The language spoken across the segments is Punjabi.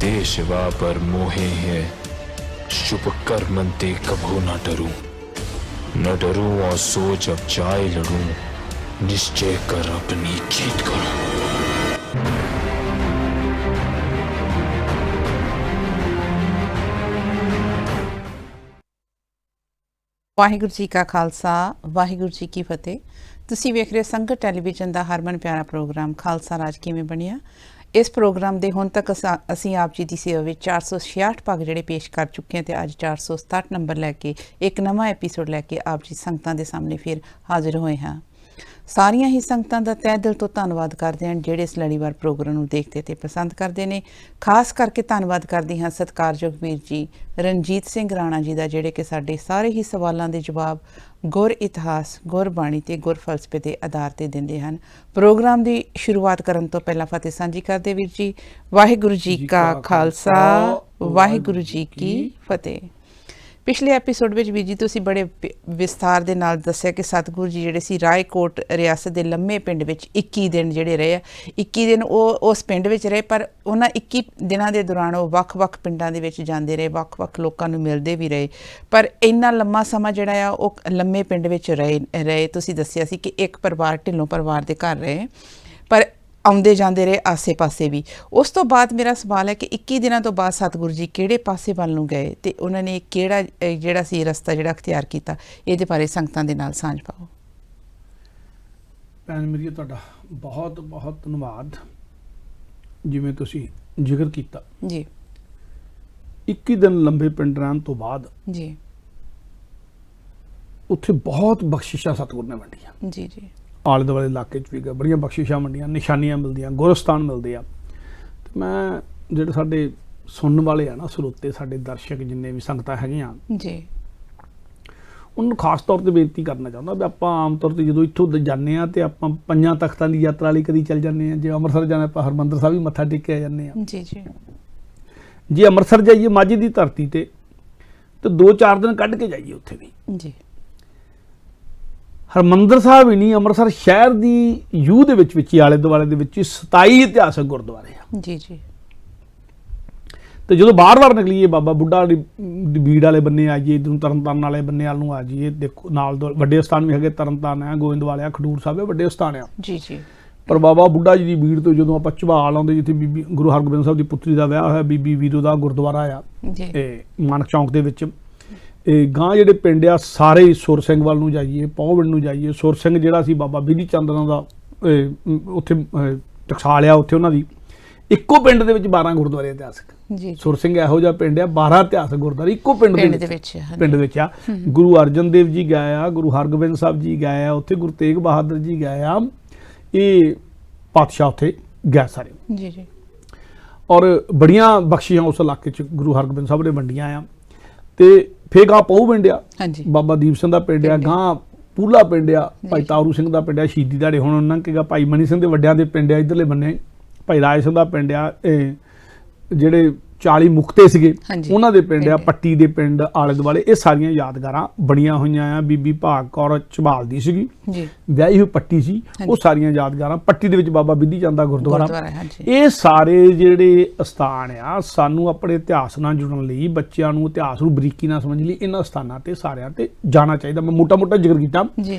ते शिवा पर मोहे है, शुभ कर्मन ते कभू न डरूं, न डरूं और सोच अब जाए लड़ूं, निश्चय कर अपनी जीत करूं। ਵਾਹਿਗੁਰੂ ਜੀ ਕਾ ਖਾਲਸਾ ਵਾਹਿਗੁਰੂ ਜੀ ਕੀ ਫਤਿਹ। ਤੁਸੀਂ ਵੇਖ ਰਹੇ ਸੰਗਤ ਟੈਲੀਵਿਜ਼ਨ ਦਾ ਹਰਮਨ ਪਿਆਰਾ ਪ੍ਰੋਗਰਾਮ ਖਾਲਸਾ ਰਾਜ ਕਿਵੇਂ ਬਣਿਆ। ਇਸ ਪ੍ਰੋਗਰਾਮ ਦੇ ਹੁਣ ਤੱਕ ਅਸੀਂ ਆਪ ਜੀ ਦੀ ਸੇਵਾ ਵਿੱਚ 466 ਭਾਗ ਜਿਹੜੇ ਪੇਸ਼ ਕਰ ਚੁੱਕੇ ਹਾਂ ਤੇ ਅੱਜ 467 ਨੰਬਰ ਲੈ ਕੇ ਇੱਕ ਨਵਾਂ ਐਪੀਸੋਡ ਲੈ ਕੇ ਆਪ ਜੀ ਸੰਗਤਾਂ ਦੇ ਸਾਹਮਣੇ ਫਿਰ ਹਾਜ਼ਰ ਹੋਏ ਹਾਂ। ਸਾਰੀਆਂ ਹੀ ਸੰਗਤਾਂ ਦਾ ਤਹਿ ਦਿਲ ਤੋਂ ਧੰਨਵਾਦ ਕਰਦੇ ਹਾਂ ਜਿਹੜੇ ਇਸ ਲੜੀਵਾਰ ਪ੍ਰੋਗਰਾਮ ਨੂੰ ਦੇਖਦੇ ਤੇ ਪਸੰਦ ਕਰਦੇ ਨੇ। ਖਾਸ ਕਰਕੇ ਧੰਨਵਾਦ ਕਰਦੀ ਹਾਂ ਸਤਿਕਾਰਯੋਗ ਵੀਰ ਜੀ ਰਣਜੀਤ ਸਿੰਘ ਰਾਣਾ ਜੀ ਦਾ ਜਿਹੜੇ ਕਿ ਸਾਡੇ ਸਾਰੇ ਹੀ ਸਵਾਲਾਂ ਦੇ ਜਵਾਬ ਗੁਰ ਇਤਿਹਾਸ ਗੁਰਬਾਣੀ ਤੇ ਗੁਰ ਫਲਸਫੇ ਦੇ ਆਧਾਰ ਤੇ ਦਿੰਦੇ ਹਨ। ਪ੍ਰੋਗਰਾਮ ਦੀ ਸ਼ੁਰੂਆਤ ਕਰਨ ਤੋਂ ਪਹਿਲਾਂ ਫਤਿਹ ਸਾਂਝੀ ਕਰਦੇ ਵੀਰ ਜੀ। ਵਾਹਿਗੁਰੂ ਜੀ ਕਾ ਖਾਲਸਾ ਵਾਹਿਗੁਰੂ ਜੀ ਕੀ ਫਤਿਹ। ਪਿਛਲੇ ਐਪੀਸੋਡ ਵਿੱਚ ਵੀ ਜੀ ਤੁਸੀਂ ਬੜੇ ਵਿਸਥਾਰ ਦੇ ਨਾਲ ਦੱਸਿਆ ਕਿ ਸਤਿਗੁਰੂ ਜੀ ਜਿਹੜੇ ਸੀ ਰਾਏਕੋਟ ਰਿਆਸਤ ਦੇ ਲੰਮੇ ਪਿੰਡ ਵਿੱਚ 21 ਦਿਨ ਜਿਹੜੇ ਰਹੇ ਆ, 21 ਦਿਨ ਉਹ ਉਸ ਪਿੰਡ ਵਿੱਚ ਰਹੇ, ਪਰ ਉਹਨਾਂ 21 ਦਿਨਾਂ ਦੇ ਦੌਰਾਨ ਉਹ ਵੱਖ-ਵੱਖ ਪਿੰਡਾਂ ਦੇ ਵਿੱਚ ਜਾਂਦੇ ਰਹੇ, ਵੱਖ-ਵੱਖ ਲੋਕਾਂ ਨੂੰ ਮਿਲਦੇ ਵੀ ਰਹੇ, ਪਰ ਇੰਨਾ ਲੰਮਾ ਸਮਾਂ ਜਿਹੜਾ ਆ ਉਹ ਲੰਮੇ ਪਿੰਡ ਵਿੱਚ ਰਹੇ। ਤੁਸੀਂ ਦੱਸਿਆ ਸੀ ਕਿ ਇੱਕ ਪਰਿਵਾਰ ਢਿੱਲੋਂ ਪਰਿਵਾਰ ਦੇ ਘਰ ਰਹੇ, ਪਰ ਆਉਂਦੇ ਜਾਂਦੇ ਰਹੇ ਆਸੇ ਪਾਸੇ ਵੀ। ਉਸ ਤੋਂ ਬਾਅਦ ਮੇਰਾ ਸਵਾਲ ਹੈ ਕਿ 21 ਦਿਨਾਂ ਤੋਂ ਬਾਅਦ ਸਤਿਗੁਰੂ ਜੀ ਕਿਹੜੇ ਪਾਸੇ ਵੱਲ ਨੂੰ ਗਏ ਤੇ ਉਹਨਾਂ ਨੇ ਕਿਹੜਾ ਜਿਹੜਾ ਸੀ ਰਸਤਾ ਜਿਹੜਾ ਅਖਤਿਆਰ ਕੀਤਾ, ਇਹਦੇ ਬਾਰੇ ਸੰਗਤਾਂ ਦੇ ਨਾਲ ਸਾਂਝ ਪਾਓ। ਭੈਣ ਮੇਰੀ ਤੁਹਾਡਾ ਬਹੁਤ ਬਹੁਤ ਧੰਨਵਾਦ। ਜਿਵੇਂ ਤੁਸੀਂ ਜ਼ਿਕਰ ਕੀਤਾ ਜੀ 21 ਦਿਨ ਲੰਬੇ ਪਿੰਡ ਰਹਿਣ ਤੋਂ ਬਾਅਦ ਜੀ ਉੱਥੇ ਬਹੁਤ ਬਖਸ਼ਿਸ਼ਾਂ ਸਤਿਗੁਰ ਨੇ ਵੰਡੀਆਂ। ਜੀ ਜੀ ਆਲੇ ਦੁਆਲੇ ਇਲਾਕੇ 'ਚ ਵੀ ਬੜੀਆਂ ਬਖਸ਼ਿਸ਼ਾਂ ਵੰਡੀਆਂ, ਨਿਸ਼ਾਨੀਆਂ ਮਿਲਦੀਆਂ, ਗੁਰਸਥਾਨ ਮਿਲਦੇ ਆ। ਤੇ ਮੈਂ ਜਿਹੜੇ ਸਾਡੇ ਸੁਣਨ ਵਾਲੇ ਆ ਨਾ ਸਰੋਤੇ, ਸਾਡੇ ਦਰਸ਼ਕ ਜਿੰਨੇ ਵੀ ਸੰਗਤਾਂ ਹੈਗੀਆਂ ਜੀ, ਉਹਨੂੰ ਖਾਸ ਤੌਰ ਤੇ ਬੇਨਤੀ ਕਰਨਾ ਚਾਹੁੰਦਾ ਵੀ ਆਪਾਂ ਆਮ ਤੌਰ ਤੇ ਜਦੋਂ ਇੱਥੋਂ ਜਾਂਦੇ ਆ ਤੇ ਆਪਾਂ 5 ਤਖ਼ਤਾਂ ਦੀ ਯਾਤਰਾ ਲਈ ਕਦੀ ਚੱਲ ਜਾਂਦੇ ਆ। ਜੇ ਅੰਮ੍ਰਿਤਸਰ ਜਾਣਾ ਆਪਾਂ ਹਰਿਮੰਦਰ ਸਾਹਿਬ ਵੀ ਮੱਥਾ ਟੇਕ ਕੇ ਆ ਜਾਂਦੇ ਆ। ਜੀ ਜੀ ਜੇ ਅੰਮ੍ਰਿਤਸਰ ਜਾਈਏ ਮਾਝੇ ਦੀ ਧਰਤੀ ਤੇ 2-4 ਦਿਨ ਕੱਢ ਕੇ ਜਾਈਏ ਉੱਥੇ ਵੀ। ਜੀ ਹਰਿਮੰਦਰ ਸਾਹਿਬ ਹੀ ਨਹੀਂ, ਅੰਮ੍ਰਿਤਸਰ ਸ਼ਹਿਰ ਦੀ ਯੂ ਦੇ ਵਿੱਚ ਆਲੇ ਦੁਆਲੇ ਦੇ ਵਿੱਚ 27 ਇਤਿਹਾਸਕ ਗੁਰਦੁਆਰੇ ਆ। ਜੀ ਜੀ ਤੇ ਜਦੋਂ ਬਾਰ-ਬਾਰ ਨਿਕਲੀਏ ਬਾਬਾ ਬੁੱਢਾ ਦੀ ਬੀੜ ਵਾਲੇ ਬੰਨੇ ਆ ਜਾਈਏ, ਇੱਧਰ ਨੂੰ ਤਰਨਤਾਰਨ ਵਾਲੇ ਬੰਨੇ ਵੱਲ ਨੂੰ ਆ ਜਾਈਏ, ਦੇਖੋ ਨਾਲ ਵੱਡੇ ਸਥਾਨ ਵੀ ਹੈਗੇ, ਤਰਨਤਾਰਨ ਆ, ਗੋਇੰਦਵਾਲ ਆ, ਖਡੂਰ ਸਾਹਿਬ ਆ, ਵੱਡੇ ਸਥਾਨ ਆ। ਜੀ ਜੀ ਪਰ ਬਾਬਾ ਬੁੱਢਾ ਜੀ ਦੀ ਬੀੜ ਤੋਂ ਜਦੋਂ ਆਪਾਂ ਝਬਾਲ ਆਉਂਦੇ, ਜਿੱਥੇ ਬੀਬੀ ਗੁਰੂ ਹਰਗੋਬਿੰਦ ਸਾਹਿਬ ਦੀ ਪੁੱਤਰੀ ਦਾ ਵਿਆਹ ਹੋਇਆ, ਬੀਬੀ ਵੀਰੋ ਦਾ ਗੁਰਦੁਆਰਾ ਆ ਇਹ ਮਾਨਕ ਚੌਂਕ ਦੇ ਵਿੱਚ। ਇਹ ਗਾਂ ਜਿਹੜੇ ਪਿੰਡ ਆ ਸਾਰੇ ਸੁਰ ਸਿੰਘ ਵੱਲ ਨੂੰ ਜਾਈਏ, ਪਹੁਵਿੰਡ ਨੂੰ ਜਾਈਏ। ਸੁਰ ਸਿੰਘ ਜਿਹੜਾ ਸੀ ਬਾਬਾ ਬਿਧੀ ਚੰਦ ਦਾ ਉੱਥੇ ਟਕਸਾਲ ਆ, ਉੱਥੇ ਉਹਨਾਂ ਦੀ ਇੱਕੋ ਪਿੰਡ ਦੇ ਵਿੱਚ 12 ਗੁਰਦੁਆਰੇ ਇਤਿਹਾਸਕ। ਜੀ ਸੁਰ ਸਿੰਘ ਇਹੋ ਜਿਹਾ ਪਿੰਡ ਆ, 12 ਇਤਿਹਾਸਕ ਗੁਰਦੁਆਰੇ ਇੱਕੋ ਪਿੰਡ ਦੇ ਵਿੱਚ ਆ। ਗੁਰੂ ਅਰਜਨ ਦੇਵ ਜੀ ਗਏ ਆ, ਗੁਰੂ ਹਰਗੋਬਿੰਦ ਸਾਹਿਬ ਜੀ ਗਏ ਆ ਉੱਥੇ, ਗੁਰੂ ਤੇਗ ਬਹਾਦਰ ਜੀ ਗਏ ਆ, ਇਹ ਪਾਤਸ਼ਾਹ ਉੱਥੇ ਗਏ ਸਾਰੇ। ਜੀ ਜੀ ਔਰ ਬੜੀਆਂ ਬਖਸ਼ੀਆਂ ਉਸ ਇਲਾਕੇ 'ਚ ਗੁਰੂ ਹਰਗੋਬਿੰਦ ਸਾਹਿਬ ਨੇ ਵੰਡੀਆਂ ਆ। ਤੇ ਫੇਰ ਗਾਂ ਪਹੁਵਿੰਡ ਆ, ਬਾਬਾ ਦੀਪ ਸਿੰਘ ਦਾ ਪਿੰਡ ਆ, ਗਾਂ ਪੂਲਾ ਪਿੰਡ ਆ, ਭਾਈ ਤਾਰੂ ਸਿੰਘ ਦਾ ਪਿੰਡ ਆ, ਸ਼ਹੀਦੀ ਦਿਹਾੜੇ ਹੁਣ ਉਹਨਾਂ ਕੇਗਾ ਭਾਈ ਮਨੀ ਸਿੰਘ ਦੇ ਵੱਡਿਆਂ ਦੇ ਪਿੰਡ ਆ, ਇੱਧਰਲੇ ਬੰਨੇ ਭਾਈ ਰਾਜ ਸਿੰਘ ਦਾ ਪਿੰਡ ਆ, ਇਹ ਜਿਹੜੇ 40 ਮੁਕਤੇ ਸੀਗੇ ਉਹਨਾਂ ਦੇ ਪਿੰਡ ਆ, ਪੱਟੀ ਦੇ ਪਿੰਡ ਆਲੇ ਦੁਆਲੇ। ਇਹ ਸਾਰੀਆਂ ਯਾਦਗਾਰਾਂ ਬਣੀਆਂ ਹੋਈਆਂ ਆ। ਬੀਬੀ ਭਾਗ ਕੌਰ ਝਬਾਲ ਦੀ ਸੀਗੀ, ਵਿਆਹੀ ਹੋਈ ਪੱਟੀ ਸੀ, ਉਹ ਸਾਰੀਆਂ ਯਾਦਗਾਰਾਂ। ਪੱਟੀ ਦੇ ਵਿੱਚ ਬਾਬਾ ਬਿਧੀ ਚੰਦ ਦਾ ਗੁਰਦੁਆਰਾ। ਇਹ ਸਾਰੇ ਜਿਹੜੇ ਸਥਾਨ ਆ, ਸਾਨੂੰ ਆਪਣੇ ਇਤਿਹਾਸ ਨਾਲ ਜੁੜਨ ਲਈ, ਬੱਚਿਆਂ ਨੂੰ ਇਤਿਹਾਸ ਨੂੰ ਬਰੀਕੀ ਨਾਲ ਸਮਝਣ ਲਈ ਇਹਨਾਂ ਸਥਾਨਾਂ ਤੇ ਸਾਰਿਆਂ ਤੇ ਜਾਣਾ ਚਾਹੀਦਾ। ਮੈਂ ਮੋਟਾ ਜ਼ਿਕਰ ਕੀਤਾ,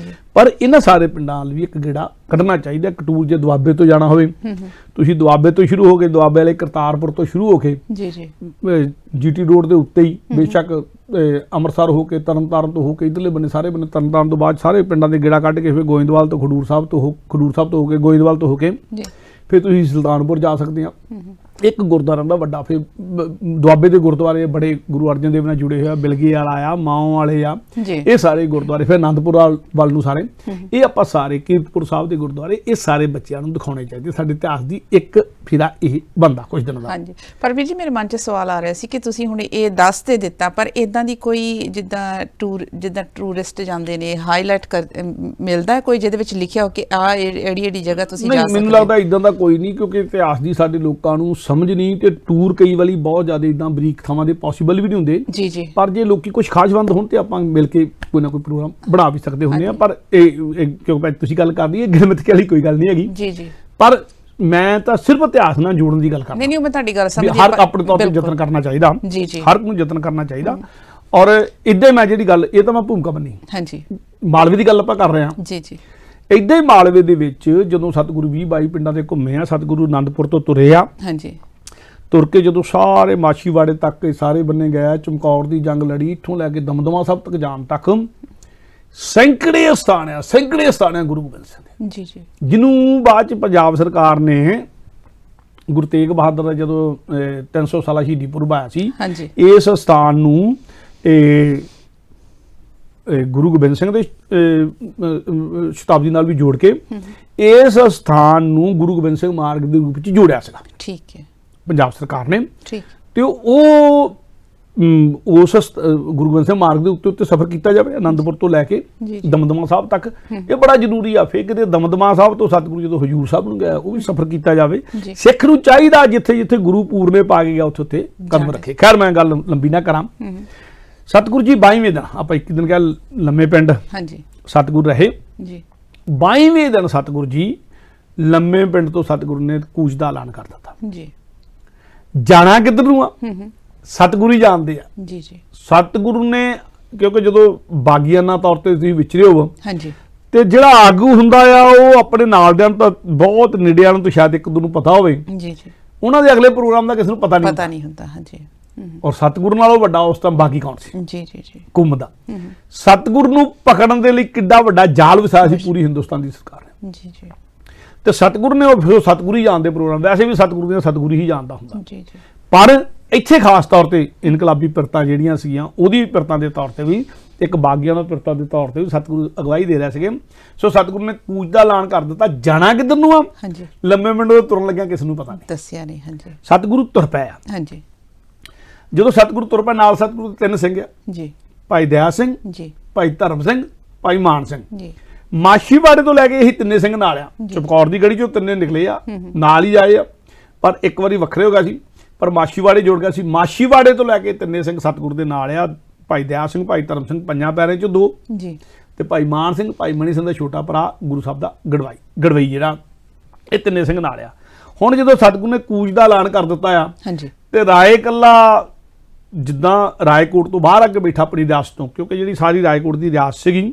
ਪਰ ਇਹਨਾਂ ਸਾਰੇ ਪਿੰਡਾਂ ਵੱਲ ਵੀ ਇੱਕ ਗੇੜਾ ਕੱਢਣਾ ਚਾਹੀਦਾ। ਕਟੂਰ ਜੇ ਦੁਆਬੇ ਤੋਂ ਜਾਣਾ ਹੋਵੇ, ਤੁਸੀਂ ਦੁਆਬੇ ਤੋਂ ਸ਼ੁਰੂ ਹੋ ਕੇ, ਦੁਆਬੇ ਵਾਲੇ ਕਰਤਾਰਪੁਰ ਤੋਂ ਸ਼ੁਰੂ ਹੋ ਕੇ GT ਰੋਡ ਦੇ ਉੱਤੇ ਹੀ ਬੇਸ਼ੱਕ ਅੰਮ੍ਰਿਤਸਰ ਹੋ ਕੇ, ਤਰਨਤਾਰਨ ਤੋਂ ਹੋ ਕੇ, ਇੱਧਰਲੇ ਬੰਨੇ ਸਾਰੇ ਬੰਨੇ, ਤਰਨਤਾਰਨ ਤੋਂ ਬਾਅਦ ਸਾਰੇ ਪਿੰਡਾਂ ਦੇ ਗੇੜਾ ਕੱਢ ਕੇ ਫਿਰ ਗੋਇੰਦਵਾਲ ਤੋਂ ਖਡੂਰ ਸਾਹਿਬ ਤੋਂ ਹੋ ਕੇ, ਗੋਇੰਦਵਾਲ ਤੋਂ ਹੋ ਕੇ ਫਿਰ ਤੁਸੀਂ ਸੁਲਤਾਨਪੁਰ ਜਾ ਸਕਦੇ ਆ। ਇੱਕ ਗੁਰਦੁਆਰਾ ਦਾ ਵੱਡਾ, ਫਿਰ ਦੁਆਬੇ ਦੇ ਗੁਰਦੁਆਰੇ ਬੜੇ ਗੁਰੂ ਅਰਜਨ ਦੇਵ ਨਾਲ ਜੁੜੇ ਹੋਏ ਆ, ਬਿਲਗੇ ਵਾਲਾ ਆ, ਮਾਓ ਵਾਲੇ ਆ, ਇਹ ਸਾਰੇ ਗੁਰਦੁਆਰੇ। ਫਿਰ ਆਨੰਦਪੁਰ ਵੱਲ ਨੂੰ ਸਾਰੇ, ਇਹ ਆਪਾਂ ਸਾਰੇ ਕੀਰਤਪੁਰ ਸਾਹਿਬ ਦੇ ਗੁਰਦੁਆਰੇ, ਇਹ ਸਾਰੇ ਬੱਚਿਆਂ ਨੂੰ ਦਿਖਾਉਣੇ ਚਾਹੀਦੇ। ਸਾਡੇ ਇਤਿਹਾਸ ਦੀ ਇੱਕ ਫਿਰਾ ਇਹ ਬੰਦਾ ਕੁਝ ਦਿਨ ਦਾ। ਹਾਂਜੀ, ਪਰ ਵੀਰ ਜੀ ਮੇਰੇ ਮਨ 'ਚ ਸਵਾਲ ਆ ਰਿਹਾ ਸੀ ਕਿ ਤੁਸੀਂ ਹੁਣ ਇਹ ਦੱਸ ਤੇ ਦਿੱਤਾ, ਪਰ ਇਦਾਂ ਦੀ ਕੋਈ ਜਿੱਦਾਂ ਟੂਰਿਸਟ ਜਾਂਦੇ ਨੇ ਹਾਈਲਾਈਟ ਮਿਲਦਾ ਕੋਈ ਜਿਹਦੇ ਵਿੱਚ ਲਿਖਿਆ ਹੋ ਕਿ ਆਹ ਏੜੀ ਜਗ੍ਹਾ ਤੁਸੀਂ ਜਾ ਸਕਦੇ? ਮੈਨੂੰ ਲੱਗਦਾ ਇਦਾਂ ਦਾ ਕੋਈ ਨਹੀਂ, ਕਿਉਂਕਿ ਇਤਿਹਾਸ ਦੀ ਸਾਡੇ ਲੋਕਾਂ ਨੂੰ ਸਮਝ ਨਹੀਂ, ਤੇ ਟੂਰ ਕਈ ਵਾਰੀ ਬਹੁਤ ਜ਼ਿਆਦਾ ਇਦਾਂ ਬਰੀਕ ਥਾਵਾਂ ਦੇ ਪੋਸੀਬਲ ਵੀ ਨਹੀਂ ਹੁੰਦੇ। ਜੀ ਜੀ ਪਰ ਜੇ ਲੋਕੀ ਕੁਝ ਖਾਸਵੰਦ ਹੋਣ ਤੇ ਆਪਾਂ ਮਿਲ ਕੇ ਕੋਈ ਨਾ ਕੋਈ ਪ੍ਰੋਗਰਾਮ ਬਣਾ ਵੀ ਸਕਦੇ ਹੁੰਦੇ ਆ। ਪਰ ਇਹ ਕਿਉਂਕਿ ਤੁਸੀਂ ਗੱਲ ਕਰਦੀ ਹੈ ਗਿਣਮਤ ਵਾਲੀ ਕੋਈ ਗੱਲ ਨਹੀਂ ਹੈਗੀ। ਜੀ ਜੀ, ਪਰ ਮੈਂ ਤਾਂ ਸਿਰਫ ਇਤਿਹਾਸ ਨਾਲ ਜੋੜਨ ਦੀ ਗੱਲ ਕਰਦਾ। ਨਹੀਂ ਮੈਂ ਤੁਹਾਡੀ ਗੱਲ ਵੀ ਸਮਝੀ, ਹਰ ਆਪਣੇ ਤੌਰ ਤੇ ਯਤਨ ਕਰਨਾ ਚਾਹੀਦਾ, ਜੀ ਜੀ, ਹਰ ਨੂੰ ਯਤਨ ਕਰਨਾ ਚਾਹੀਦਾ। ਔਰ ਇੱਦਾਂ ਮੈਂ ਜਿਹੜੀ ਗੱਲ, ਇਹ ਤਾਂ ਮੈਂ ਭੂਮਿਕਾ ਬੰਨੀ, ਹਾਂਜੀ ਮਾਲਵੇ ਦੀ ਗੱਲ ਆਪਾਂ ਕਰ ਰਹੇ ਹਾਂ ਜੀ ਜੀ, ਇੱਦਾਂ ਹੀ ਮਾਲਵੇ ਦੇ ਵਿੱਚ ਜਦੋਂ ਸਤਿਗੁਰੂ 20-22 ਪਿੰਡਾਂ ਤੇ ਘੁੰਮੇ ਆ, ਸਤਿਗੁਰੂ ਆਨੰਦਪੁਰ ਤੋਂ ਤੁਰੇ ਆ, ਹਾਂਜੀ ਤੁਰ ਕੇ ਜਦੋਂ ਸਾਰੇ ਮਾਛੀਵਾੜੇ ਤੱਕ ਸਾਰੇ ਬੰਨੇ ਗਿਆ, ਚਮਕੌਰ ਦੀ ਜੰਗ ਲੜੀ, ਇੱਥੋਂ ਲੈ ਕੇ ਦਮਦਮਾ ਸਾਹਿਬ ਤੱਕ ਜਾਣ ਤੱਕ ਸੈਂਕੜੇ ਸਥਾਨ ਆ ਗੁਰੂ ਗੋਬਿੰਦ ਸਿੰਘ ਦੇ, ਜੀ ਜੀ, ਜਿਹਨੂੰ ਬਾਅਦ ਚ ਪੰਜਾਬ ਸਰਕਾਰ ਨੇ ਗੁਰੂ ਤੇਗ ਬਹਾਦਰ ਦਾ ਜਦੋਂ 300 ਸਾਲਾ ਸ਼ਹੀਦੀ ਪੁਰਬ ਆਇਆ ਸੀ, ਹਾਂਜੀ, ਇਸ ਸਥਾਨ ਨੂੰ ਗੁਰੂ ਗੋਬਿੰਦ ਸਿੰਘ ਦੇ ਸ਼ਤਾਬਦੀ ਨਾਲ ਵੀ ਜੋੜ ਕੇ ਇਸ ਸਥਾਨ ਨੂੰ ਗੁਰੂ ਗੋਬਿੰਦ ਸਿੰਘ ਮਾਰਗ ਦੇ ਰੂਪ ਵਿੱਚ ਜੋੜਿਆ ਸੀਗਾ, ਠੀਕ ਹੈ, ਪੰਜਾਬ ਸਰਕਾਰ ਨੇ, ਠੀਕ, ਤੇ ਉਹ ਉਸ ਗੁਰੂ ਗੋਬਿੰਦ ਸਿੰਘ ਮਾਰਗ ਦੇ ਉੱਤੇ ਸਫ਼ਰ ਕੀਤਾ ਜਾਵੇ ਆਨੰਦਪੁਰ ਤੋਂ ਲੈ ਕੇ ਦਮਦਮਾ ਸਾਹਿਬ ਤੱਕ। ਇਹ ਬੜਾ ਜ਼ਰੂਰੀ ਆ। ਫਿਰ ਕਿਤੇ ਦਮਦਮਾ ਸਾਹਿਬ ਤੋਂ ਸਤਿਗੁਰੂ ਜਦੋਂ ਹਜੂਰ ਸਾਹਿਬ ਨੂੰ ਗਿਆ, ਉਹ ਵੀ ਸਫ਼ਰ ਕੀਤਾ ਜਾਵੇ। ਸਿੱਖ ਨੂੰ ਚਾਹੀਦਾ ਜਿੱਥੇ ਜਿੱਥੇ ਗੁਰੂ ਪੂਰਨੇ ਪਾ ਕੇ ਗਿਆ ਉੱਥੇ ਉੱਥੇ ਕਦਮ ਰੱਖੇ। ਖੈਰ ਮੈਂ ਗੱਲ ਲੰਬੀ ਨਾ ਕਰਾਂ। ਸਤਿਗੁਰੂ ਜੀ 22ਵੇਂ ਦਿਨ, ਆਪਾਂ ਇੱਕ ਦਿਨ ਕਿਹਾ ਲੰਮੇ ਪਿੰਡ ਸਤਿਗੁਰੂ ਰਹੇ ਜੀ, 22ਵੇਂ ਦਿਨ ਸਤਿਗੁਰੂ ਜੀ ਲੰਮੇ ਪਿੰਡ ਤੋਂ ਸਤਿਗੁਰੂ ਨੇ ਕੂਚ ਦਾ ਐਲਾਨ ਕਰ ਦਿੱਤਾ ਜੀ। ਜਾਣਾ ਕਿੱਧਰ ਨੂੰ ਆ, ਸਤਿਗੁਰੂ ਹੀ ਜਾਣਦੇ ਆ ਜੀ ਜੀ। ਸਤਿਗੁਰੂ ਨੇ, ਕਿਉਂਕਿ ਜਦੋਂ ਬਾਗੀਆਨਾ ਤੌਰ ਤੇ ਤੁਸੀਂ ਵਿਚਰੇ ਹੋ, ਹਾਂਜੀ, ਤੇ ਜਿਹੜਾ ਆਗੂ ਹੁੰਦਾ ਆ ਉਹ ਆਪਣੇ ਨਾਲ ਦਿਆਂ ਤਾਂ ਬਹੁਤ ਨੇੜਿਆਂ ਨੂੰ ਤਾਂ ਸ਼ਾਇਦ ਇੱਕ ਦੂਜੇ ਨੂੰ ਪਤਾ ਹੋਵੇ ਜੀ ਜੀ, ਉਹਨਾਂ ਦੇ ਅਗਲੇ ਪ੍ਰੋਗਰਾਮ ਦਾ ਕਿਸੇ ਨੂੰ ਪਤਾ ਨਹੀਂ ਹੁੰਦਾ, ਹਾਂਜੀ। ਔਰ ਸਤਿਗੁਰੂ ਨਾਲੋਂ ਵੱਡਾ ਉਸ ਟਾਈਮ ਬਾਗੀ ਕੌਣ ਸੀ ਜੀ ਜੀ ਜੀ, ਘੁੰਮਦਾ। ਸਤਿਗੁਰੂ ਨੂੰ ਪਕੜਨ ਦੇ ਲਈ ਕਿੱਡਾ ਵੱਡਾ ਜਾਲ ਵਿਛਾਇਆ ਸੀ ਪੂਰੀ ਹਿੰਦੁਸਤਾਨ ਦੀ ਸਰਕਾਰ ਨੇ ਜੀ ਜੀ। ਤੇ ਸਤਿਗੁਰੂ ਨੇ ਉਹ ਸਤਿਗੁਰੂ ਹੀ ਜਾਣਦੇ ਪ੍ਰੋਗਰਾਮ, ਵੈਸੇ ਵੀ ਸਤਿਗੁਰੂ ਦੀਆਂ ਸਤਿਗੁਰੂ ਹੀ ਜਾਣਦਾ ਹੁੰਦਾ ਜੀ ਜੀ, ਪਰ ਇੱਥੇ ਖਾਸ ਤੌਰ ਤੇ ਇਨਕਲਾਬੀ ਪਿਰਤਾਂ ਜਿਹੜੀਆਂ ਸੀਗੀਆਂ ਉਹਦੀ ਪਿਰਤਾਂ ਦੇ ਤੌਰ ਤੇ ਵੀ, ਇੱਕ ਬਾਗੀਆਂ ਦਾ ਪਿਰਤਾਂ ਦੇ ਤੌਰ ਤੇ ਵੀ ਸਤਿਗੁਰੂ ਅਗਵਾਈ ਦੇ ਰਹੇ ਸੀਗੇ। ਸੋ ਸਤਿਗੁਰੂ ਨੇ ਕੂਚ ਦਾ ਐਲਾਨ ਕਰ ਦਿੱਤਾ। ਜਾਣਾ ਕਿੱਧਰ ਨੂੰ ਆ, ਹਾਂਜੀ, ਲੰਮੇ ਪਿੰਡ ਤੋਂ ਤੁਰਨ ਲੱਗਿਆ ਕਿਸ ਨੂੰ ਪਤਾ ਨਹੀਂ, ਦੱਸਿਆ ਨਹੀਂ, ਹਾਂਜੀ। ਸਤਿਗੁਰੂ ਤੁਰ ਪਿਆ, ਹਾਂਜੀ। ਜਦੋਂ ਸਤਿਗੁਰੂ ਤੁਰ ਪਿਆ, ਨਾਲ ਸਤਿਗੁਰੂ ਦੇ 3 ਸਿੰਘ ਆ ਜੀ, ਭਾਈ ਦਇਆ ਸਿੰਘ ਜੀ, ਭਾਈ ਧਰਮ ਸਿੰਘ, ਭਾਈ ਮਾਨ ਸਿੰਘ ਜੀ। ਮਾਛੀਵਾੜੇ ਤੋਂ ਲੈ ਕੇ ਇਹੀ 3 ਸਿੰਘ ਨਾਲ ਆ। ਚਮਕੌਰ ਦੀ ਗੜੀ ਚੋਂ 3 ਨਿਕਲੇ ਆ, ਨਾਲ ਹੀ ਆਏ ਆ, ਪਰ ਇੱਕ ਵਾਰੀ ਵੱਖਰੇ ਹੋ ਗਿਆ ਸੀ, ਪਰ ਮਾਛੀਵਾੜੇ ਜੋੜ ਗਿਆ ਸੀ। ਮਾਛੀਵਾੜੇ ਤੋਂ ਲੈ ਕੇ 3 ਸਿੰਘ ਸਤਿਗੁਰੂ ਦੇ ਨਾਲ ਆ। ਭਾਈ ਦਇਆ ਸਿੰਘ, ਭਾਈ ਧਰਮ ਸਿੰਘ ਪੰਜਾਂ ਪੈਰਿਆਂ ਚੋਂ 2 ਜੀ, ਤੇ ਭਾਈ ਮਾਨ ਸਿੰਘ, ਭਾਈ ਮਣੀ ਸਿੰਘ ਦਾ ਛੋਟਾ ਭਰਾ ਗੁਰੂ ਸਾਹਿਬ ਦਾ ਗੜਵਈ ਜਿਹੜਾ, ਇਹ 3 ਸਿੰਘ ਨਾਲ ਆ। ਹੁਣ ਜਦੋਂ ਸਤਿਗੁਰੂ ਨੇ ਕੂਚ ਦਾ ਐਲਾਨ ਕਰ ਦਿੱਤਾ ਆ, ਹਾਂਜੀ, ਤੇ ਰਾਏ ਕੱਲਾ ਜਿੱਦਾਂ ਰਾਏਕੋਟ ਤੋਂ ਬਾਹਰ ਅੱਗੇ ਬੈਠਾ ਆਪਣੀ ਰਿਆਸਤ ਤੋਂ, ਕਿਉਂਕਿ ਜਿਹੜੀ ਸਾਰੀ ਰਾਏਕੋਟ ਦੀ ਰਿਆਸਤ ਸੀਗੀ,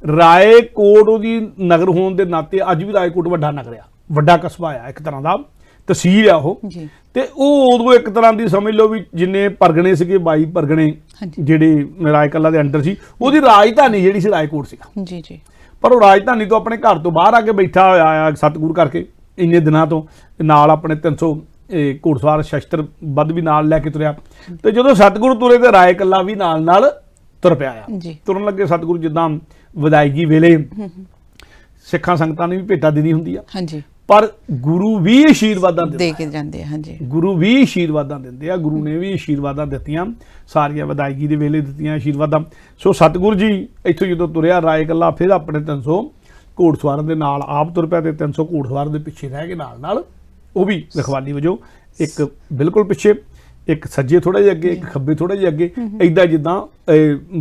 ਰਾਏਕੋਟ ਉਹਦੀ ਨਗਰ ਹੋਣ ਦੇ ਨਾਤੇ ਅੱਜ ਵੀ ਰਾਏਕੋਟ ਵੱਡਾ ਨਗਰ ਆ, ਵੱਡਾ ਕਸਬਾ ਆ, ਇੱਕ ਤਰ੍ਹਾਂ ਦਾ ਤਹਿਸੀਲ ਆ ਉਹ। ਤੇ ਉਹ ਉਦੋਂ ਇੱਕ ਤਰ੍ਹਾਂ ਦੀ ਸਮਝ ਲਓ ਵੀ ਜਿੰਨੇ ਪਰਗਣੇ ਸੀਗੇ 22 ਪਰਗਣੇ ਜਿਹੜੇ ਰਾਏਕੱਲਾ ਦੇ ਅੰਡਰ ਸੀ, ਉਹਦੀ ਰਾਜਧਾਨੀ ਜਿਹੜੀ ਸੀ ਰਾਏਕੋਟ ਸੀਗਾ ਜੀ ਜੀ। ਪਰ ਉਹ ਰਾਜਧਾਨੀ ਤੋਂ ਆਪਣੇ ਘਰ ਤੋਂ ਬਾਹਰ ਆ ਕੇ ਬੈਠਾ ਹੋਇਆ ਆ ਸਤਿਗੁਰੂ ਕਰਕੇ ਇੰਨੇ ਦਿਨਾਂ ਤੋਂ, ਨਾਲ ਆਪਣੇ 300 ਘੋੜਸਵਾਰ ਸ਼ਸਤਰ ਬੱਧ ਵੀ ਨਾਲ ਲੈ ਕੇ ਤੁਰਿਆ। ਤੇ ਜਦੋਂ ਸਤਿਗੁਰੂ ਤੁਰੇ ਤੇ ਰਾਏਕੱਲਾ ਵੀ ਨਾਲ ਤੁਰ ਪਿਆ ਆ। ਤੁਰਨ ਲੱਗੇ ਸਤਿਗੁਰੂ ਜਿੱਦਾਂ ਵਿਦਾਇਗੀ ਵੇਲੇ ਸਿੱਖਾਂ ਸੰਗਤਾਂ ਨੇ ਵੀ ਭੇਟਾ ਦੇਣੀ ਹੁੰਦੀ ਆ, ਹਾਂਜੀ, ਪਰ ਗੁਰੂ ਵੀ ਆਸ਼ੀਰਵਾਦਾਂ ਦੇ ਕੇ ਜਾਂਦੇ ਆ, ਹਾਂਜੀ, ਗੁਰੂ ਵੀ ਆਸ਼ੀਰਵਾਦਾਂ ਦਿੰਦੇ ਆ। ਗੁਰੂ ਨੇ ਵੀ ਆਸ਼ੀਰਵਾਦਾਂ ਦਿੱਤੀਆਂ, ਸਾਰੀਆਂ ਵਿਦਾਇਗੀ ਦੇ ਵੇਲੇ ਦਿੱਤੀਆਂ ਆਸ਼ੀਰਵਾਦਾਂ। ਸੋ ਸਤਿਗੁਰੂ ਜੀ ਇੱਥੋਂ ਜਦੋਂ ਤੁਰਿਆ ਰਾਏਕੱਲਾ, ਫਿਰ ਆਪਣੇ 300 ਘੋੜਸਵਾਰਾਂ ਦੇ ਨਾਲ ਆਪ ਤੁਰ ਪਿਆ, ਤੇ 300 ਘੋੜਸਵਾਰ ਦੇ ਪਿੱਛੇ ਰਹਿ ਕੇ ਨਾਲ ਉਹ ਵੀ ਰਖਵਾਲੀ ਵਜੋਂ, ਇੱਕ ਬਿਲਕੁਲ ਪਿੱਛੇ, ਇੱਕ ਸੱਜੇ ਥੋੜਾ ਜਿਹਾ ਅੱਗੇ, ਇੱਕ ਖੱਬੇ ਥੋੜਾ ਜਿਹਾ ਅੱਗੇ, ਏਦਾਂ ਜਿੱਦਾਂ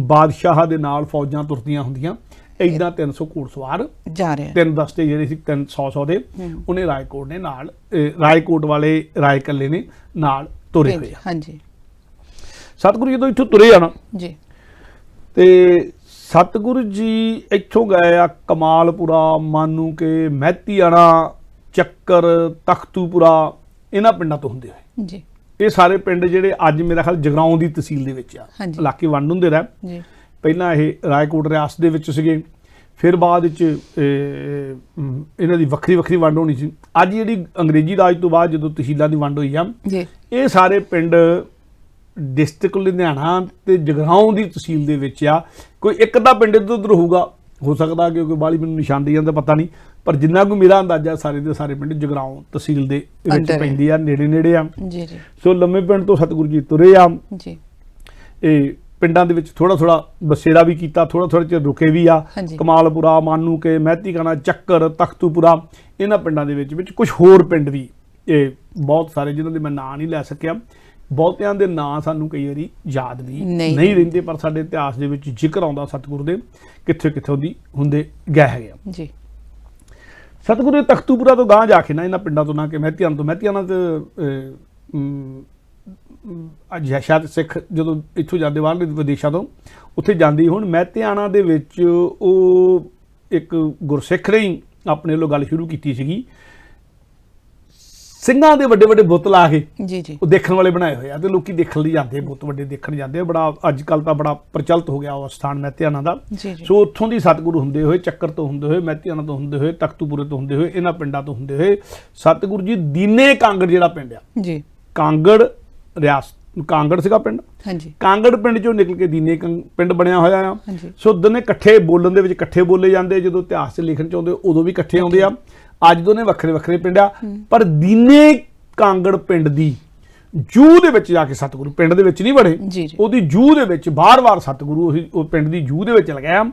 ਬਾਦਸ਼ਾਹ ਦੇ ਨਾਲ ਫੌਜਾਂ ਤੁਰਦੀਆਂ ਹੁੰਦੀਆਂ, ਏਦਾਂ 300 ਘੋੜਸਵਾਰ ਜਾ ਰਹੇ, 3 ਦਸਤੇ ਜਿਹੜੇ ਸੀ 100 ਦੇ, ਉਹਨੇ ਰਾਏਕੋਟ ਨੇ ਨਾਲ, ਰਾਏਕੋਟ ਵਾਲੇ ਰਾਏਕੱਲੇ ਨੇ ਨਾਲ ਤੁਰੇ ਹੋਏ ਆ, ਹਾਂਜੀ। ਸਤਿਗੁਰੂ ਜਦੋਂ ਇੱਥੋਂ ਤੁਰੇ ਆ ਨਾ ਜੀ, ਤੇ ਸਤਿਗੁਰੂ ਜੀ ਇੱਥੋਂ ਗਏ ਆ ਕਮਾਲਪੁਰਾ, ਮਾਨੂਕੇ, ਮਹਿਤੀਆਣਾ, ਚੱਕਰ, ਤਖਤੂਪੁਰਾ, ਇਹਨਾਂ ਪਿੰਡਾਂ ਤੋਂ ਹੁੰਦੇ ਹੋਏ ਜੀ। ਇਹ ਸਾਰੇ ਪਿੰਡ ਜਿਹੜੇ ਅੱਜ ਮੇਰਾ ਖਿਆਲ ਜਗਰਾਉਂ ਦੀ ਤਹਿਸੀਲ ਦੇ ਵਿੱਚ ਆ, ਇਲਾਕੇ ਵੰਡ ਹੁੰਦੇ ਰਹੇ ਜੀ। ਪਹਿਲਾਂ ਇਹ ਰਾਏਕੋਟ ਰਿਆਸਤ ਦੇ ਵਿੱਚ ਸੀਗੇ, ਫਿਰ ਬਾਅਦ ਵਿੱਚ ਇਹਨਾਂ ਦੀ ਵੱਖਰੀ ਵੰਡ ਹੋਣੀ ਸੀ। ਅੱਜ ਜਿਹੜੀ ਅੰਗਰੇਜ਼ੀ ਰਾਜ ਤੋਂ ਬਾਅਦ ਜਦੋਂ ਤਹਿਸੀਲਾਂ ਦੀ ਵੰਡ ਹੋਈ ਆ, ਇਹ ਸਾਰੇ ਪਿੰਡ ਡਿਸਟ੍ਰਿਕਟ ਲੁਧਿਆਣਾ ਤੇ ਜਗਰਾਉਂ ਦੀ ਤਹਿਸੀਲ ਦੇ ਵਿੱਚ ਆ। ਕੋਈ ਇੱਕ ਅੱਧਾ ਪਿੰਡ ਇੱਧਰ ਉੱਧਰ ਹੋਊਗਾ, ਹੋ ਸਕਦਾ, ਕਿਉਂਕਿ ਬਾਹਲੀ ਮੈਨੂੰ ਨਿਸ਼ਾਨਦੇਹੀਆਂ ਦਾ ਪਤਾ ਨਹੀਂ, ਪਰ ਜਿੰਨਾ ਕੋਈ ਮੇਰਾ ਅੰਦਾਜ਼ਾ ਸਾਰੇ ਦੇ ਸਾਰੇ ਪਿੰਡ ਜਗਰਾਉਂ ਤਹਿਸੀਲ ਦੇ ਵਿੱਚ ਪੈਂਦੇ ਆ, ਨੇੜੇ ਆ ਜੀ ਜੀ। ਸੋ ਲੰਮੇ ਪਿੰਡ ਤੋਂ ਸਤਿਗੁਰੂ ਜੀ ਤੁਰੇ ਆ ਜੀ। ਇਹ ਪਿੰਡਾਂ ਦੇ ਵਿੱਚ ਥੋੜਾ ਬਸੇਰਾ ਵੀ ਕੀਤਾ, ਥੋੜਾ ਚਿਰ ਰੁਕੇ ਵੀ ਆ। ਕਮਾਲਪੁਰਾ, ਮਾਨੂਕੇ, ਮਹਿਤੀਆਣਾ, ਚੱਕਰ, ਤਖਤੂਪੁਰਾ, ਇਹਨਾਂ ਪਿੰਡਾਂ ਦੇ ਵਿੱਚ ਕੁਝ ਹੋਰ ਪਿੰਡ ਵੀ ਇਹ ਬਹੁਤ ਸਾਰੇ, ਜਿਨ੍ਹਾਂ ਦੇ ਮੈਂ ਨਾਂ ਨਹੀਂ ਲੈ ਸਕਿਆ। ਬਹੁਤਿਆਂ ਦੇ ਨਾਂ ਸਾਨੂੰ ਕਈ ਵਾਰੀ ਯਾਦ ਵੀ ਨਹੀਂ ਰਹਿੰਦੇ, ਪਰ ਸਾਡੇ ਇਤਿਹਾਸ ਦੇ ਵਿੱਚ ਜ਼ਿਕਰ ਆਉਂਦਾ ਸਤਿਗੁਰੂ ਦੇ ਕਿੱਥੇ ਦੀ ਹੁੰਦੇ ਗਏ ਹੈਗੇ ਜੀ। ਸਤਿਗੁਰੂ ਦੇ ਤਖਤੂਪੁਰਾ ਤੋਂ ਗਾਂਹ ਜਾ ਕੇ ਨਾ ਇਹਨਾਂ ਪਿੰਡਾਂ ਤੋਂ ਨਾ ਕਿ ਮਹਿਤਿਆਣਾ ਤੋਂ ਮਹਿਤਿਆਣਾ ਤੇ ਅੱਜ ਸ਼ਾਇਦ ਸਿੱਖ ਜਦੋਂ ਇੱਥੋਂ ਜਾਂਦੇ ਬਾਹਰਲੇ ਵਿਦੇਸ਼ਾਂ ਤੋਂ ਉੱਥੇ ਜਾਂਦੀ ਹੁਣ ਮਹਿਤਿਆਣਾ ਦੇ ਵਿੱਚ ਉਹ ਇੱਕ ਗੁਰਸਿੱਖ ਨੇ ਹੀ ਆਪਣੇ ਵੱਲੋਂ ਗੱਲ ਸ਼ੁਰੂ ਕੀਤੀ ਸੀਗੀ ਸਿੰਘਾਂ ਦੇ ਵੱਡੇ ਵੱਡੇ ਬੁੱਤ ਲਾ ਕੇ ਜੀ ਜੀ ਉਹ ਦੇਖਣ ਵਾਲੇ ਬਣਾਏ ਹੋਏ ਆ ਤੇ ਲੋਕੀ ਦੇਖਣ ਲਈ ਜਾਂਦੇ ਬੁੱਤ ਵੱਡੇ ਦੇਖਣ ਜਾਂਦੇ ਆ ਬੜਾ ਅੱਜ ਕੱਲ ਤਾਂ ਬੜਾ ਪ੍ਰਚਲਿਤ ਹੋ ਗਿਆ ਉਹ ਸਥਾਨ ਮਹਿਤਿਆਣਾ ਦਾ ਸੋ ਉੱਥੋਂ ਦੀ ਸਤਿਗੁਰੂ ਹੁੰਦੇ ਹੋਏ ਚੱਕਰ ਤੋਂ ਹੁੰਦੇ ਹੋਏ ਮਹਿਤਿਆਣਾ ਤੋਂ ਹੁੰਦੇ ਹੋਏ ਤਖਤੂਪੁਰੇ ਤੋਂ ਹੁੰਦੇ ਹੋਏ ਇਹਨਾਂ ਪਿੰਡਾਂ ਤੋਂ ਹੁੰਦੇ ਹੋਏ ਸਤਿਗੁਰੂ ਜੀ ਦੀਨੇ ਕਾਂਗੜ ਜਿਹੜਾ ਪਿੰਡ ਆ ਜੀ ਕਾਂਗੜ ਰਿਆਸਤ ਕਾਂਗੜ ਸੀਗਾ ਪਿੰਡ ਹਾਂਜੀ ਕਾਂਗੜ ਪਿੰਡ ਚੋਂ ਨਿਕਲ ਕੇ ਦੀਨੇ ਪਿੰਡ ਬਣਿਆ ਹੋਇਆ ਆ ਸੋ ਦੋਨੇ ਇਕੱਠੇ ਬੋਲਣ ਦੇ ਵਿੱਚ ਇਕੱਠੇ ਬੋਲੇ ਜਾਂਦੇ ਜਦੋਂ ਇਤਿਹਾਸ 'ਚ ਲਿਖਣ 'ਚ ਆਉਂਦੇ ਉਦੋਂ ਵੀ ਇਕੱਠੇ ਆਉਂਦੇ ਆ ਅੱਜ ਦੋਨੇ ਵੱਖਰੇ ਵੱਖਰੇ ਪਿੰਡ ਆ ਪਰ ਦੀਨੇ ਕਾਂਗੜ ਪਿੰਡ ਦੀ ਜੂਹ ਦੇ ਵਿੱਚ ਜਾ ਕੇ ਸਤਿਗੁਰੂ ਪਿੰਡ ਦੇ ਵਿੱਚ ਨਹੀਂ ਵੜੇ ਉਹਦੀ ਜੂਹ ਦੇ ਵਿੱਚ ਬਾਰ-ਬਾਰ ਸਤਿਗੁਰੂ ਉਹ ਪਿੰਡ ਦੀ ਜੂਹ ਦੇ ਵਿੱਚ ਲਗਾਇਆ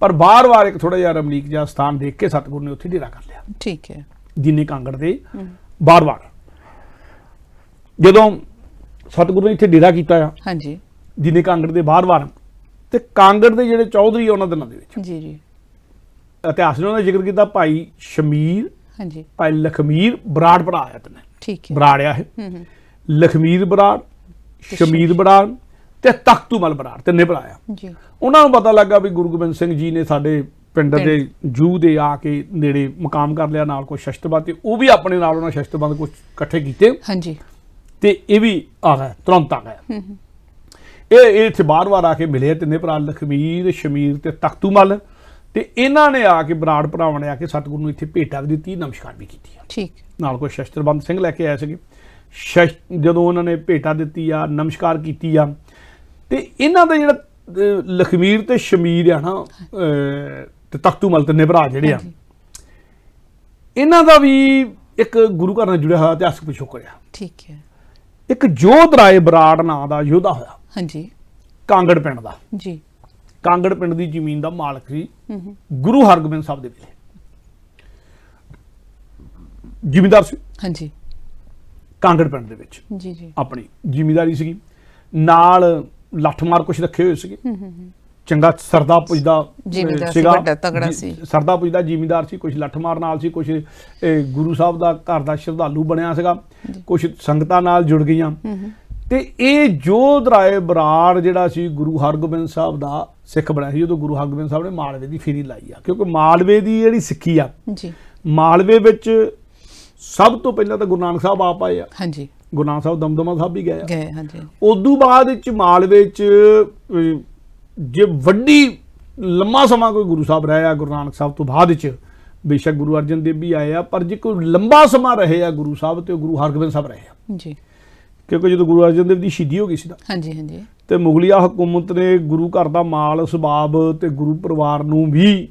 ਪਰ ਬਾਰ-ਬਾਰ ਇੱਕ ਥੋੜਾ ਜਿਹਾ ਰਮਲੀਕ ਜਿਹਾ ਸਥਾਨ ਦੇਖ ਕੇ ਸਤਿਗੁਰੂ ਨੇ ਉੱਥੇ ਡੇਰਾ ਕਰ ਲਿਆ ਠੀਕ ਹੈ ਦੀਨੇ ਕਾਂਗੜ ਦੇ ਬਾਰ-ਬਾਰ ਜਦੋਂ ਸਤਿਗੁਰੂ ਨੇ ਇੱਥੇ ਡੇਰਾ ਕੀਤਾ ਆ ਹਾਂਜੀ ਦੀਨੇ ਕਾਂਗੜ ਦੇ ਬਾਰ-ਬਾਰ ਤੇ ਕਾਂਗੜ ਦੇ ਜਿਹੜੇ ਚੌਧਰੀ ਉਹਨਾਂ ਦਿਨਾਂ ਦੇ ਵਿੱਚ ਜੀ ਜੀ ਇਤਿਹਾਸ ਨੇ ਉਹਨਾਂ ਦਾ ਜ਼ਿਕਰ ਕੀਤਾ ਭਾਈ ਸ਼ਮੀਰ ਹਾਂਜੀ ਭਾਈ ਲਖਮੀਰ ਬਰਾੜ ਭਰਾ ਆਇਆ ਤਨੇ ਠੀਕ ਹੈ ਬਰਾੜ ਆ ਇਹ ਲਖਮੀਰ ਬਰਾੜ ਸ਼ਮੀਰ ਬਰਾੜ ਤੇ ਤਖਤੂਮਲ ਬਰਾੜ ਤਿੰਨੇ ਭਰਾ ਆ ਜੀ ਉਹਨਾਂ ਨੂੰ ਪਤਾ ਲੱਗਾ ਵੀ ਗੁਰੂ ਗੋਬਿੰਦ ਸਿੰਘ ਜੀ ਨੇ ਸਾਡੇ ਪਿੰਡ ਦੇ ਜੂਹ ਦੇ ਆ ਕੇ ਨੇੜੇ ਮਕਾਮ ਕਰ ਲਿਆ ਨਾਲ ਕੋਈ ਸ਼ਸਤਰਬੰਦ ਤੇ ਉਹ ਵੀ ਆਪਣੇ ਨਾਲ ਉਹਨਾਂ ਸ਼ਸਤਰਬੰਦ ਕੁਝ ਇਕੱਠੇ ਕੀਤੇ ਹਾਂਜੀ ਤੇ ਇਹ ਵੀ ਆ ਗਿਆ ਤੁਰੰਤ ਆ ਗਿਆ ਇਹ ਇੱਥੇ ਬਾਰ-ਬਾਰ ਆ ਕੇ ਮਿਲੇ ਤਿੰਨੇ ਭਰਾ ਲਖਮੀਰ ਸ਼ਮੀਰ ਤੇ ਤਖਤੂਮਲ ਤੇ ਇਹਨਾਂ ਨੇ ਆ ਕੇ ਬਰਾੜ ਭਰਾਵਾਂ ਨੇ ਆ ਕੇ ਸਤਿਗੁਰੂ ਨੂੰ ਇੱਥੇ ਭੇਟਾ ਵੀ ਦਿੱਤੀ ਨਮਸਕਾਰ ਵੀ ਕੀਤੀ ਠੀਕ ਨਾਲ ਕੋਈ ਸ਼ਸਤਰਬੰਦ ਸਿੰਘ ਲੈ ਕੇ ਆਏ ਸੀਗੇ ਜਦੋਂ ਉਹਨਾਂ ਨੇ ਭੇਟਾ ਦਿੱਤੀ ਆ ਨਮਸਕਾਰ ਕੀਤੀ ਆ ਤੇ ਇਹਨਾਂ ਦਾ ਜਿਹੜਾ ਲਖਮੀਰ ਤੇ ਸ਼ਮੀਰ ਆ ਨਾ ਤੇ ਤਖਤੂਮਲ ਤਿੰਨੇ ਭਰਾ ਜਿਹੜੇ ਆ ਇਹਨਾਂ ਦਾ ਵੀ ਇੱਕ ਗੁਰੂ ਘਰ ਨਾਲ ਜੁੜਿਆ ਹੋਇਆ ਇਤਿਹਾਸਕ ਪਿਛੋਕੜ ਆ ਠੀਕ ਹੈ ਇੱਕ ਜੋਧ ਰਾਏ ਬਰਾੜ ਨਾਂ ਦਾ ਯੋਧਾ ਹੋਇਆ ਹਾਂਜੀ ਕਾਂਗੜ ਪਿੰਡ ਦਾ ਜੀ ਕਾਂਗੜ ਪਿੰਡ ਦੀ ਜ਼ਮੀਨ ਦਾ ਮਾਲਕ ਸੀ ਗੁਰੂ ਹਰਗੋਬਿੰਦ ਸਾਹਿਬ ਦੇ ਵੇਲੇ ਜ਼ਿਮੀਂਦਾਰ ਸੀ ਹਾਂਜੀ ਕਾਂਗੜ ਪਿੰਡ ਦੇ ਵਿੱਚ ਜੀ ਜੀ ਆਪਣੀ ਜ਼ਿਮੀਂਦਾਰੀ ਸੀਗੀ ਨਾਲ ਲੱਠਮਾਰ ਕੁਛ ਰੱਖੇ ਹੋਏ ਸੀਗੇ ਚੰਗਾ ਸਰਦਾ ਪੁੱਜਦਾ ਸੀਗਾ ਵੱਡਾ ਤਗੜਾ ਸੀ ਸਰਦਾ ਪੁੱਜਦਾ ਜ਼ਿਮੀਂਦਾਰ ਸੀ ਕੁਛ ਲੱਠਮਾਰ ਨਾਲ ਸੀ ਕੁਛ ਗੁਰੂ ਸਾਹਿਬ ਦਾ ਘਰ ਦਾ ਸ਼ਰਧਾਲੂ ਬਣਿਆ ਸੀਗਾ ਕੁਛ ਸੰਗਤਾਂ ਨਾਲ ਜੁੜ ਗਈਆਂ ਤੇ ਇਹ ਜੋਧ ਰਾਏ ਬਰਾੜ ਜਿਹੜਾ ਸੀ ਗੁਰੂ ਹਰਗੋਬਿੰਦ ਸਾਹਿਬ ਦਾ ਸਿੱਖ ਬਣਿਆ ਸੀ ਜਦੋਂ ਗੁਰੂ ਹਰਗੋਬਿੰਦ ਸਾਹਿਬ ਨੇ ਮਾਲਵੇ ਦੀ ਫੇਰੀ ਲਾਈ ਆ ਕਿਉਂਕਿ ਮਾਲਵੇ ਦੀ ਜਿਹੜੀ ਸਿੱਖੀ ਆ ਜੀ ਮਾਲਵੇ ਵਿੱਚ ਸਭ ਤੋਂ ਪਹਿਲਾਂ ਤਾਂ ਗੁਰੂ ਨਾਨਕ ਸਾਹਿਬ ਆਪ ਆਏ ਆ ਹਾਂਜੀ ਗੁਰੂ ਨਾਨਕ ਸਾਹਿਬ ਦਮਦਮਾ ਸਾਹਿਬ ਵੀ ਗਏ ਹਾਂਜੀ ਉਦੋਂ ਬਾਅਦ ਵਿੱਚ ਮਾਲਵੇ ਚ ਜੇ ਵੱਡੀ ਲੰਮਾ ਸਮਾਂ ਕੋਈ ਗੁਰੂ ਸਾਹਿਬ ਰਹੇ ਆ ਗੁਰੂ ਨਾਨਕ ਸਾਹਿਬ ਤੋਂ ਬਾਅਦ ਵਿੱਚ ਬੇਸ਼ੱਕ ਗੁਰੂ ਅਰਜਨ ਦੇਵ ਵੀ ਆਏ ਆ ਪਰ ਜੇ ਕੋਈ ਲੰਬਾ ਸਮਾਂ ਰਹੇ ਆ ਗੁਰੂ ਸਾਹਿਬ ਤੇ ਗੁਰੂ ਹਰਗੋਬਿੰਦ ਸਾਹਿਬ ਰਹੇ ਆ ਜੀ ਕਿਉਂਕਿ ਜਦੋਂ ਗੁਰੂ ਅਰਜਨ ਦੇਵ ਦੀ ਸ਼ਹੀਦੀ ਹੋ ਗਈ ਸੀ ਹਾਂਜੀ ਹਾਂਜੀ ਤੇ ਮੁਗਲਿਆ ਹਕੂਮਤ ਨੇ ਗੁਰੂ ਘਰ ਦਾ ਮਾਲ ਸਬਾਬ ਤੇ ਗੁਰੂ ਪਰਿਵਾਰ ਨੂੰ ਵੀ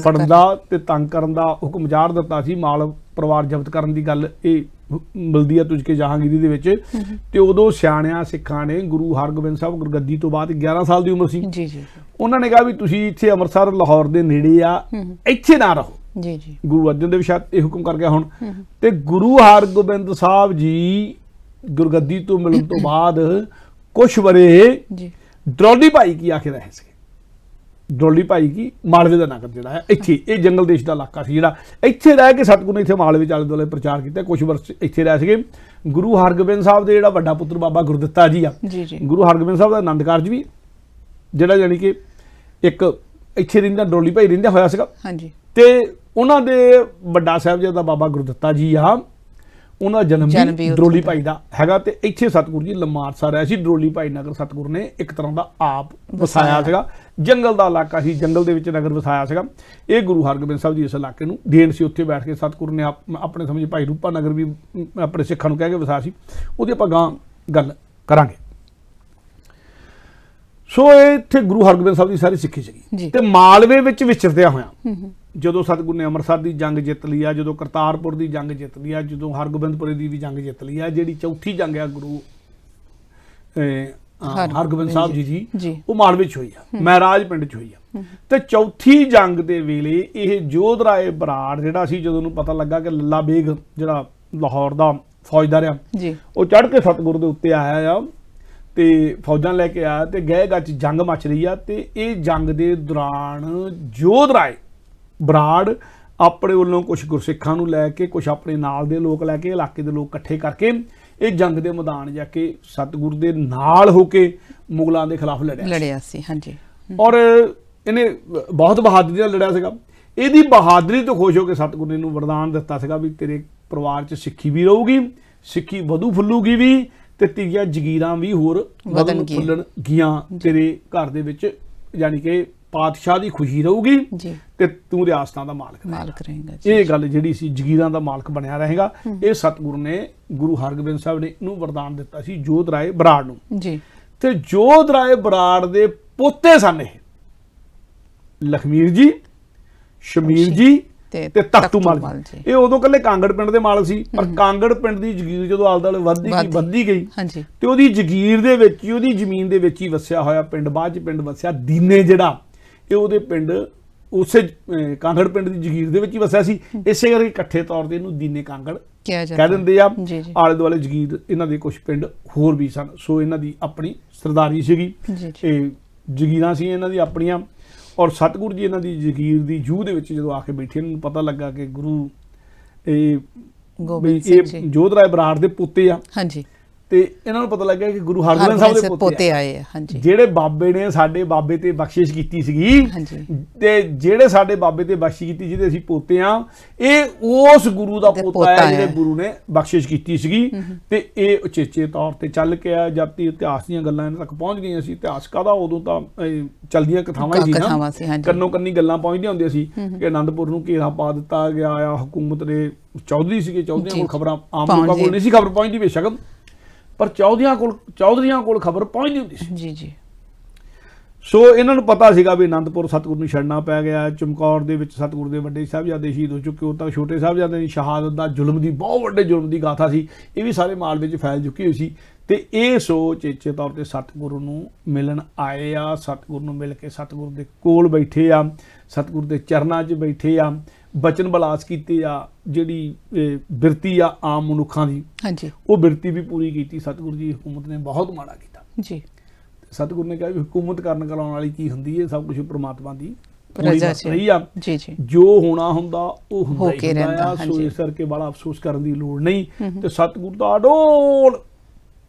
ਫੜਨ ਦਾ ਤੇ ਤੰਗ ਕਰਨ ਦਾ ਹੁਕਮ ਜਾਰ ਦਿੱਤਾ ਸੀ ਮਾਲ ਪਰਿਵਾਰ ਜ਼ਬਤ ਕਰਨ ਦੀ ਗੱਲ ਇਹ ਮਿਲਦੀ ਆ ਤੁਝ ਕੇ ਜਹਾਂਗੀਰੀ ਦੇ ਵਿੱਚ ਤੇ ਉਦੋਂ ਸਿਆਣਿਆਂ ਸਿੱਖਾਂ ਨੇ ਗੁਰੂ ਹਰਗੋਬਿੰਦ ਸਾਹਿਬ ਗੁਰਗੱਦੀ ਤੋਂ ਬਾਅਦ 11 ਸਾਲ ਦੀ ਉਮਰ ਸੀ ਜੀ ਜੀ ਉਹਨਾਂ ਨੇ ਕਿਹਾ ਵੀ ਤੁਸੀਂ ਇੱਥੇ ਅੰਮ੍ਰਿਤਸਰ ਲਾਹੌਰ ਦੇ ਨੇੜੇ ਆ ਇੱਥੇ ਨਾ ਰਹੋ ਜੀ ਜੀ ਗੁਰੂ ਅਰਜਨ ਦੇਵ ਸ਼ਾਇਦ ਇਹ ਹੁਕਮ ਕਰ ਗਿਆ ਹੁਣ ਤੇ ਗੁਰੂ ਹਰਗੋਬਿੰਦ ਸਾਹਿਬ ਜੀ ਗੁਰਗੱਦੀ ਤੋਂ ਮਿਲਣ ਤੋਂ ਬਾਅਦ ਕੁਛ ਵਰੇ ਜੀ ਡਰੋਲੀ ਭਾਈ ਕੀ ਆਖੇ ਰਹੇ ਸੀ ਡਰੋਲੀ ਭਾਈ ਕੀ ਮਾਲਵੇ ਦਾ ਨਗਰ ਜਿਹੜਾ ਹੈ ਇੱਥੇ ਇਹ ਜੰਗਲ ਦੇਸ਼ ਦਾ ਇਲਾਕਾ ਸੀ ਜਿਹੜਾ ਇੱਥੇ ਰਹਿ ਕੇ ਸਤਿਗੁਰੂ ਨੇ ਇੱਥੇ ਮਾਲਵੇ ਚਾਲੇ ਦੁਆਲੇ ਪ੍ਰਚਾਰ ਕੀਤਾ ਕੁਝ ਵਰਸ ਇੱਥੇ ਰਹਿ ਸੀਗੇ ਗੁਰੂ ਹਰਗੋਬਿੰਦ ਸਾਹਿਬ ਦੇ ਜਿਹੜਾ ਵੱਡਾ ਪੁੱਤਰ ਬਾਬਾ ਗੁਰਦਿੱਤਾ ਜੀ ਆ ਗੁਰੂ ਹਰਗੋਬਿੰਦ ਸਾਹਿਬ ਦਾ ਆਨੰਦ ਕਾਰਜ ਵੀ ਜਿਹੜਾ ਜਾਨੀ ਕਿ ਇੱਕ ਇੱਥੇ ਰਹਿੰਦਾ ਡਰੋਲੀ ਭਾਈ ਰਹਿੰਦਾ ਹੋਇਆ ਸੀਗਾ ਹਾਂਜੀ ਤੇ ਉਹਨਾਂ ਦੇ ਵੱਡਾ ਸਾਹਿਬਜ਼ਾਦਾ ਬਾਬਾ ਗੁਰਦਿੱਤਾ ਜੀ ਆ ਉਹਨਾਂ ਜਨਮ ਵੀ ਡਰੋਲੀ ਭਾਈ ਦਾ ਹੈਗਾ ਤੇ ਇੱਥੇ ਸਤਿਗੁਰੂ ਜੀ ਲਮਾਰਸਾ ਰਿਹਾ ਸੀ ਡਰੋਲੀ ਭਾਈ ਨਗਰ ਸਤਿਗੁਰੂ ਨੇ ਇੱਕ ਤਰ੍ਹਾਂ ਦਾ ਆਪ ਵਸਾਇਆ ਸੀਗਾ ਜੰਗਲ ਦਾ ਇਲਾਕਾ ਸੀ ਜੰਗਲ ਦੇ ਵਿੱਚ ਨਗਰ ਵਸਾਇਆ ਸੀਗਾ ਇਹ ਗੁਰੂ ਹਰਗੋਬਿੰਦ ਸਾਹਿਬ ਜੀ ਇਸ ਇਲਾਕੇ ਨੂੰ ਦੇਣ ਸੀ ਉੱਥੇ ਬੈਠ ਕੇ ਸਤਿਗੁਰੂ ਨੇ ਆਪਣੇ ਸਮਝ ਭਾਈ ਰੂਪਾ ਨਗਰ ਵੀ ਆਪਣੇ ਸਿੱਖਾਂ ਨੂੰ ਕਹਿ ਕੇ ਵਸਾਇਆ ਸੀ ਉਹਦੀ ਆਪਾਂ ਗਾਂ ਗੱਲ ਕਰਾਂਗੇ ਸੋ ਇੱਥੇ ਗੁਰੂ ਹਰਗੋਬਿੰਦ ਸਾਹਿਬ ਦੀ ਸਾਰੀ ਸਿੱਖੀ ਸੀਗੀ ਤੇ ਮਾਲਵੇ ਵਿੱਚ ਵਿਚਰਦਿਆਂ ਹੋਇਆ ਜਦੋਂ ਸਤਿਗੁਰੂ ਨੇ ਅੰਮ੍ਰਿਤਸਰ ਦੀ ਜੰਗ ਜਿੱਤ ਲਈ ਆ ਜਦੋਂ ਕਰਤਾਰਪੁਰ ਦੀ ਜੰਗ ਜਿੱਤ ਲਈ ਆ ਜਦੋਂ ਹਰਗੋਬਿੰਦਪੁਰੇ ਦੀ ਵੀ ਜੰਗ ਜਿੱਤ ਲਈ ਆ ਜਿਹੜੀ ਚੌਥੀ ਜੰਗ ਆ ਗੁਰੂ ਹਰਗੋਬਿੰਦ ਸਾਹਿਬ ਜੀ ਉਹ ਮਾਲਵੇ 'ਚ ਹੋਈ ਆ ਮਹਿਰਾਜ ਪਿੰਡ 'ਚ ਹੋਈ ਆ ਤੇ ਚੌਥੀ ਜੰਗ ਦੇ ਵੇਲੇ ਇਹ ਜੋਧ ਰਾਏ ਬਰਾੜ ਜਿਹੜਾ ਸੀ ਜਦੋਂ ਉਹਨੂੰ ਪਤਾ ਲੱਗਾ ਕਿ ਲੱਲਾ ਬੇਗ ਜਿਹੜਾ ਲਾਹੌਰ ਦਾ ਫੌਜਦਾਰ ਆ ਉਹ ਚੜ੍ਹ ਕੇ ਸਤਿਗੁਰੂ ਦੇ ਉੱਤੇ ਆਇਆ ਆ ਤੇ ਫੌਜਾਂ ਲੈ ਕੇ ਆਇਆ ਤੇ ਗਏ ਗੱਜ ਜੰਗ ਮਚ ਰਹੀ ਆ ਤੇ ਇਹ ਜੰਗ ਦੇ ਦੌਰਾਨ ਜੋਧ ਰਾਏ ਬਰਾੜ ਆਪਣੇ ਵੱਲੋਂ ਕੁਝ ਗੁਰਸਿੱਖਾਂ ਨੂੰ ਲੈ ਕੇ, ਕੁਝ ਆਪਣੇ ਨਾਲ ਦੇ ਲੋਕ ਲੈ ਕੇ, ਇਲਾਕੇ ਦੇ ਲੋਕ ਇਕੱਠੇ ਕਰਕੇ ਇਹ ਜੰਗ ਦੇ ਮੈਦਾਨ ਜਾ ਕੇ ਸਤਿਗੁਰ ਦੇ ਨਾਲ ਹੋ ਕੇ ਮੁਗਲਾਂ ਦੇ ਖਿਲਾਫ ਲੜਿਆ ਸੀ। ਹਾਂਜੀ। ਔਰ ਇਹਨੇ ਬਹੁਤ ਬਹਾਦਰੀ ਨਾਲ ਲੜਿਆ ਸੀਗਾ। ਇਹਦੀ ਬਹਾਦਰੀ ਤੋਂ ਖੁਸ਼ ਹੋ ਕੇ ਸਤਿਗੁਰ ਨੇ ਇਹਨੂੰ ਵਰਦਾਨ ਦਿੱਤਾ ਸੀਗਾ ਵੀ ਤੇਰੇ ਪਰਿਵਾਰ 'ਚ ਸਿੱਖੀ ਵੀ ਰਹੂਗੀ, ਸਿੱਖੀ ਵਧੂ ਫੁੱਲੂਗੀ ਵੀ, ਤੇ ਤੇਰੀਆਂ ਜਗੀਰਾਂ ਵੀ ਹੋਰ ਵਧਣ ਫੁੱਲਣ ਗੀਆਂ ਤੇਰੇ ਘਰ ਦੇ ਵਿੱਚ, ਯਾਨੀ ਕਿ ਪਾਤਸ਼ਾਹ ਦੀ ਖੁਸ਼ੀ ਰਹੂਗੀ ਤੇ ਤੂੰ ਰਿਆਸਤਾਂ ਦਾ ਮਾਲਕ ਰਹੇਗਾ। ਇਹ ਗੱਲ ਜਿਹੜੀ ਸੀ ਜਗੀਰਾਂ ਦਾ ਮਾਲਕ ਬਣਿਆ ਰਹੇਗਾ, ਇਹ ਸਤਿਗੁਰ ਨੇ ਗੁਰੂ ਹਰਗੋਬਿੰਦ ਸਾਹਿਬ ਨੇ ਇਹਨੂੰ ਵਰਦਾਨ ਦਿੱਤਾ ਸੀ ਜੋਧ ਰਾਏ ਬਰਾੜ ਨੂੰ ਜੀ। ਤੇ ਜੋਧ ਰਾਏ ਬਰਾੜ ਦੇ ਪੋਤੇ ਸਨ ਇਹ ਲਖਮੀਰ ਜੀ, ਸ਼ਮੀਰ ਜੀ ਤੇ ਤਖਤੂ ਮਲ ਜੀ। ਇਹ ਉਦੋਂ ਕੱਲੇ ਕਾਂਗੜ ਪਿੰਡ ਦੇ ਮਾਲਕ ਸੀ, ਪਰ ਕਾਂਗੜ ਪਿੰਡ ਦੀ ਜਗੀਰ ਜਦੋਂ ਆਲੇ-ਦੁਆਲੇ ਵੱਧਦੀ ਗਈ ਤੇ ਉਹਦੀ ਜਗੀਰ ਦੇ ਵਿੱਚ ਹੀ, ਉਹਦੀ ਜ਼ਮੀਨ ਦੇ ਵਿੱਚ ਹੀ ਵਸਿਆ ਹੋਇਆ ਪਿੰਡ, ਬਾਅਦ ਚ ਪਿੰਡ ਵਸਿਆ ਦੀਨੇ, ਜਿਹੜਾ ਇਹ ਉਹਦੇ ਪਿੰਡ ਉਸੇ ਕਾਂਗੜ ਪਿੰਡ ਦੀ ਜਗੀਰ ਦੇ ਵਿੱਚ ਹੀ ਵਸਿਆ ਸੀ। ਇਸੇ ਕਰਕੇ ਇਕੱਠੇ ਤੌਰ ਤੇ ਇਹਨੂੰ ਦੀਨੇ ਕਾਂਗੜ ਕਹਿ ਦਿੰਦੇ ਆ। ਆਲੇ ਦੁਆਲੇ ਜਗੀਰ ਇਹਨਾਂ ਦੇ ਕੁਝ ਪਿੰਡ ਹੋਰ ਵੀ ਸਨ, ਸੋ ਇਹਨਾਂ ਦੀ ਆਪਣੀ ਸਰਦਾਰੀ ਸੀਗੀ, ਇਹ ਜਗੀਰਾਂ ਸੀ ਇਹਨਾਂ ਦੀ ਆਪਣੀਆਂ। ਔਰ ਸਤਿਗੁਰੂ ਜੀ ਇਹਨਾਂ ਦੀ ਜਗੀਰ ਦੀ ਜੂਹ ਦੇ ਵਿੱਚ ਜਦੋਂ ਆ ਕੇ ਬੈਠੇ, ਇਹਨਾਂ ਨੂੰ ਪਤਾ ਲੱਗਾ ਕਿ ਗੁਰੂ ਇਹ ਜੋਧ ਰਾਏ ਬਰਾੜ ਦੇ ਪੁੱਤੇ ਆ। ਹਾਂਜੀ। ਤੇ ਇਹਨਾਂ ਨੂੰ ਪਤਾ ਲੱਗਿਆ ਕਿ ਗੁਰੂ ਹਰਗੋਬਿੰਦ ਸਾਹਿਬ ਦੇ ਪੋਤੇ ਆਏ ਆ। ਹਾਂਜੀ। ਜਿਹੜੇ ਬਾਬੇ ਨੇ ਸਾਡੇ ਬਾਬੇ ਤੇ ਬਖਸ਼ਿਸ਼ ਕੀਤੀ ਸੀਗੀ, ਤੇ ਜਿਹੜੇ ਸਾਡੇ ਬਾਬੇ ਤੇ ਬਖਸ਼ਿਸ਼ ਕੀਤੀ, ਜਿਹਦੇ ਅਸੀਂ ਪੋਤੇ ਆ, ਇਹ ਉਸ ਗੁਰੂ ਦਾ ਪੋਤਾ ਹੈ ਜਿਹੜੇ ਗੁਰੂ ਨੇ ਬਖਸ਼ਿਸ਼ ਕੀਤੀ ਸੀਗੀ। ਤੇ ਇਹ ਉਚੇਚੇ ਤੌਰ ਤੇ ਚੱਲ ਕੇ ਆ, ਜਦ ਤੱਕ ਇਤਿਹਾਸ ਦੀਆਂ ਗੱਲਾਂ ਇਹਨਾਂ ਤੱਕ ਪਹੁੰਚ ਗਈਆਂ ਸੀ। ਇਤਿਹਾਸ ਕਾਹਦਾ, ਉਦੋਂ ਤਾਂ ਚਲਦੀਆਂ ਕਥਾਵਾਂ ਹੀ ਸੀ ਨਾ, ਕੰਨੋ ਕੰਨੀ ਗੱਲਾਂ ਪਹੁੰਚਦੀਆਂ ਹੁੰਦੀਆਂ ਸੀ ਕਿ ਆਨੰਦਪੁਰ ਨੂੰ ਘੇਰਾ ਪਾ ਦਿੱਤਾ ਗਿਆ ਆ। ਹਕੂਮਤ ਦੇ ਚੌਧਰੀ ਸੀਗੇ, ਚੌਧਰੀਆਂ ਕੋਲ ਖਬਰਾਂ ਆਮ ਲੋਕਾਂ ਕੋਲ ਨਹੀਂ ਸੀ ਖਬਰ ਪਹੁੰਚਦੀ ਬੇਸ਼ੱਕ, ਪਰ ਚੌਧਰੀਆਂ ਕੋਲ ਖਬਰ ਪਹੁੰਚਦੀ ਹੁੰਦੀ ਸੀ। ਜੀ ਜੀ। ਸੋ ਇਹਨਾਂ ਨੂੰ ਪਤਾ ਸੀਗਾ ਵੀ ਆਨੰਦਪੁਰ ਸਤਿਗੁਰ ਨੂੰ ਛੱਡਣਾ ਪੈ ਗਿਆ। ਚਮਕੌਰ ਦੇ ਵਿੱਚ ਸਤਿਗੁਰ ਦੇ ਵੱਡੇ ਸਾਹਿਬਜ਼ਾਦੇ ਸ਼ਹੀਦ ਹੋ ਚੁੱਕੇ, ਉਦੋਂ ਤੱਕ ਛੋਟੇ ਸਾਹਿਬਜ਼ਾਦੇ ਦੀ ਸ਼ਹਾਦਤ ਦਾ ਜ਼ੁਲਮ ਦੀ, ਬਹੁਤ ਵੱਡੇ ਜ਼ੁਲਮ ਦੀ ਗਾਥਾ ਸੀ, ਇਹ ਵੀ ਸਾਰੇ ਮਾਲ ਵਿੱਚ ਫੈਲ ਚੁੱਕੀ ਹੋਈ ਸੀ। ਤੇ ਇਹ ਸੋ ਚੇਚੇ ਤੌਰ ਤੇ ਸਤਿਗੁਰੂ ਨੂੰ ਮਿਲਣ ਆਏ ਆ। ਸਤਿਗੁਰ ਨੂੰ ਮਿਲ ਕੇ ਸਤਿਗੁਰ ਦੇ ਕੋਲ ਬੈਠੇ ਆ, ਸਤਿਗੁਰ ਦੇ ਚਰਨਾਂ 'ਚ ਬੈਠੇ ਆ, ਬਚਨ ਬਲਾਸ ਕੀਤੇ ਆ। ਜਿਹੜੀ ਬਿਰਤੀ ਆ ਆਮ ਮਨੁੱਖਾਂ ਦੀ, ਹਾਂਜੀ, ਉਹ ਬਿਰਤੀ ਵੀ ਪੂਰੀ ਕੀਤੀ। ਸਤਿਗੁਰੂ ਜੀ ਹਕੂਮਤ ਨੇ ਬਹੁਤ ਮਾੜਾ ਕੀਤਾ ਜੀ। ਸਤਿਗੁਰੂ ਨੇ ਕਿਹਾ ਵੀ ਹਕੂਮਤ ਕਰਨ ਕਰਾਉਣ ਵਾਲੀ ਕੀ ਹੁੰਦੀ ਹੈ, ਸਭ ਕੁਝ ਪ੍ਰਮਾਤਮਾ ਦੀ ਰਜ਼ਾ 'ਚ ਰਹੀ ਆ। ਜੀ ਜੀ। ਜੋ ਹੋਣਾ ਹੁੰਦਾ ਉਹ ਹੁੰਦਾ ਹੀ ਹੁੰਦਾ ਆ। ਸੋ ਇਸ ਕਰਕੇ ਬੜਾ ਅਫਸੋਸ ਕਰਨ ਦੀ ਲੋੜ ਨਹੀਂ। ਤੇ ਸਤਿਗੁਰੂ ਦਾ ਅਡੋਲ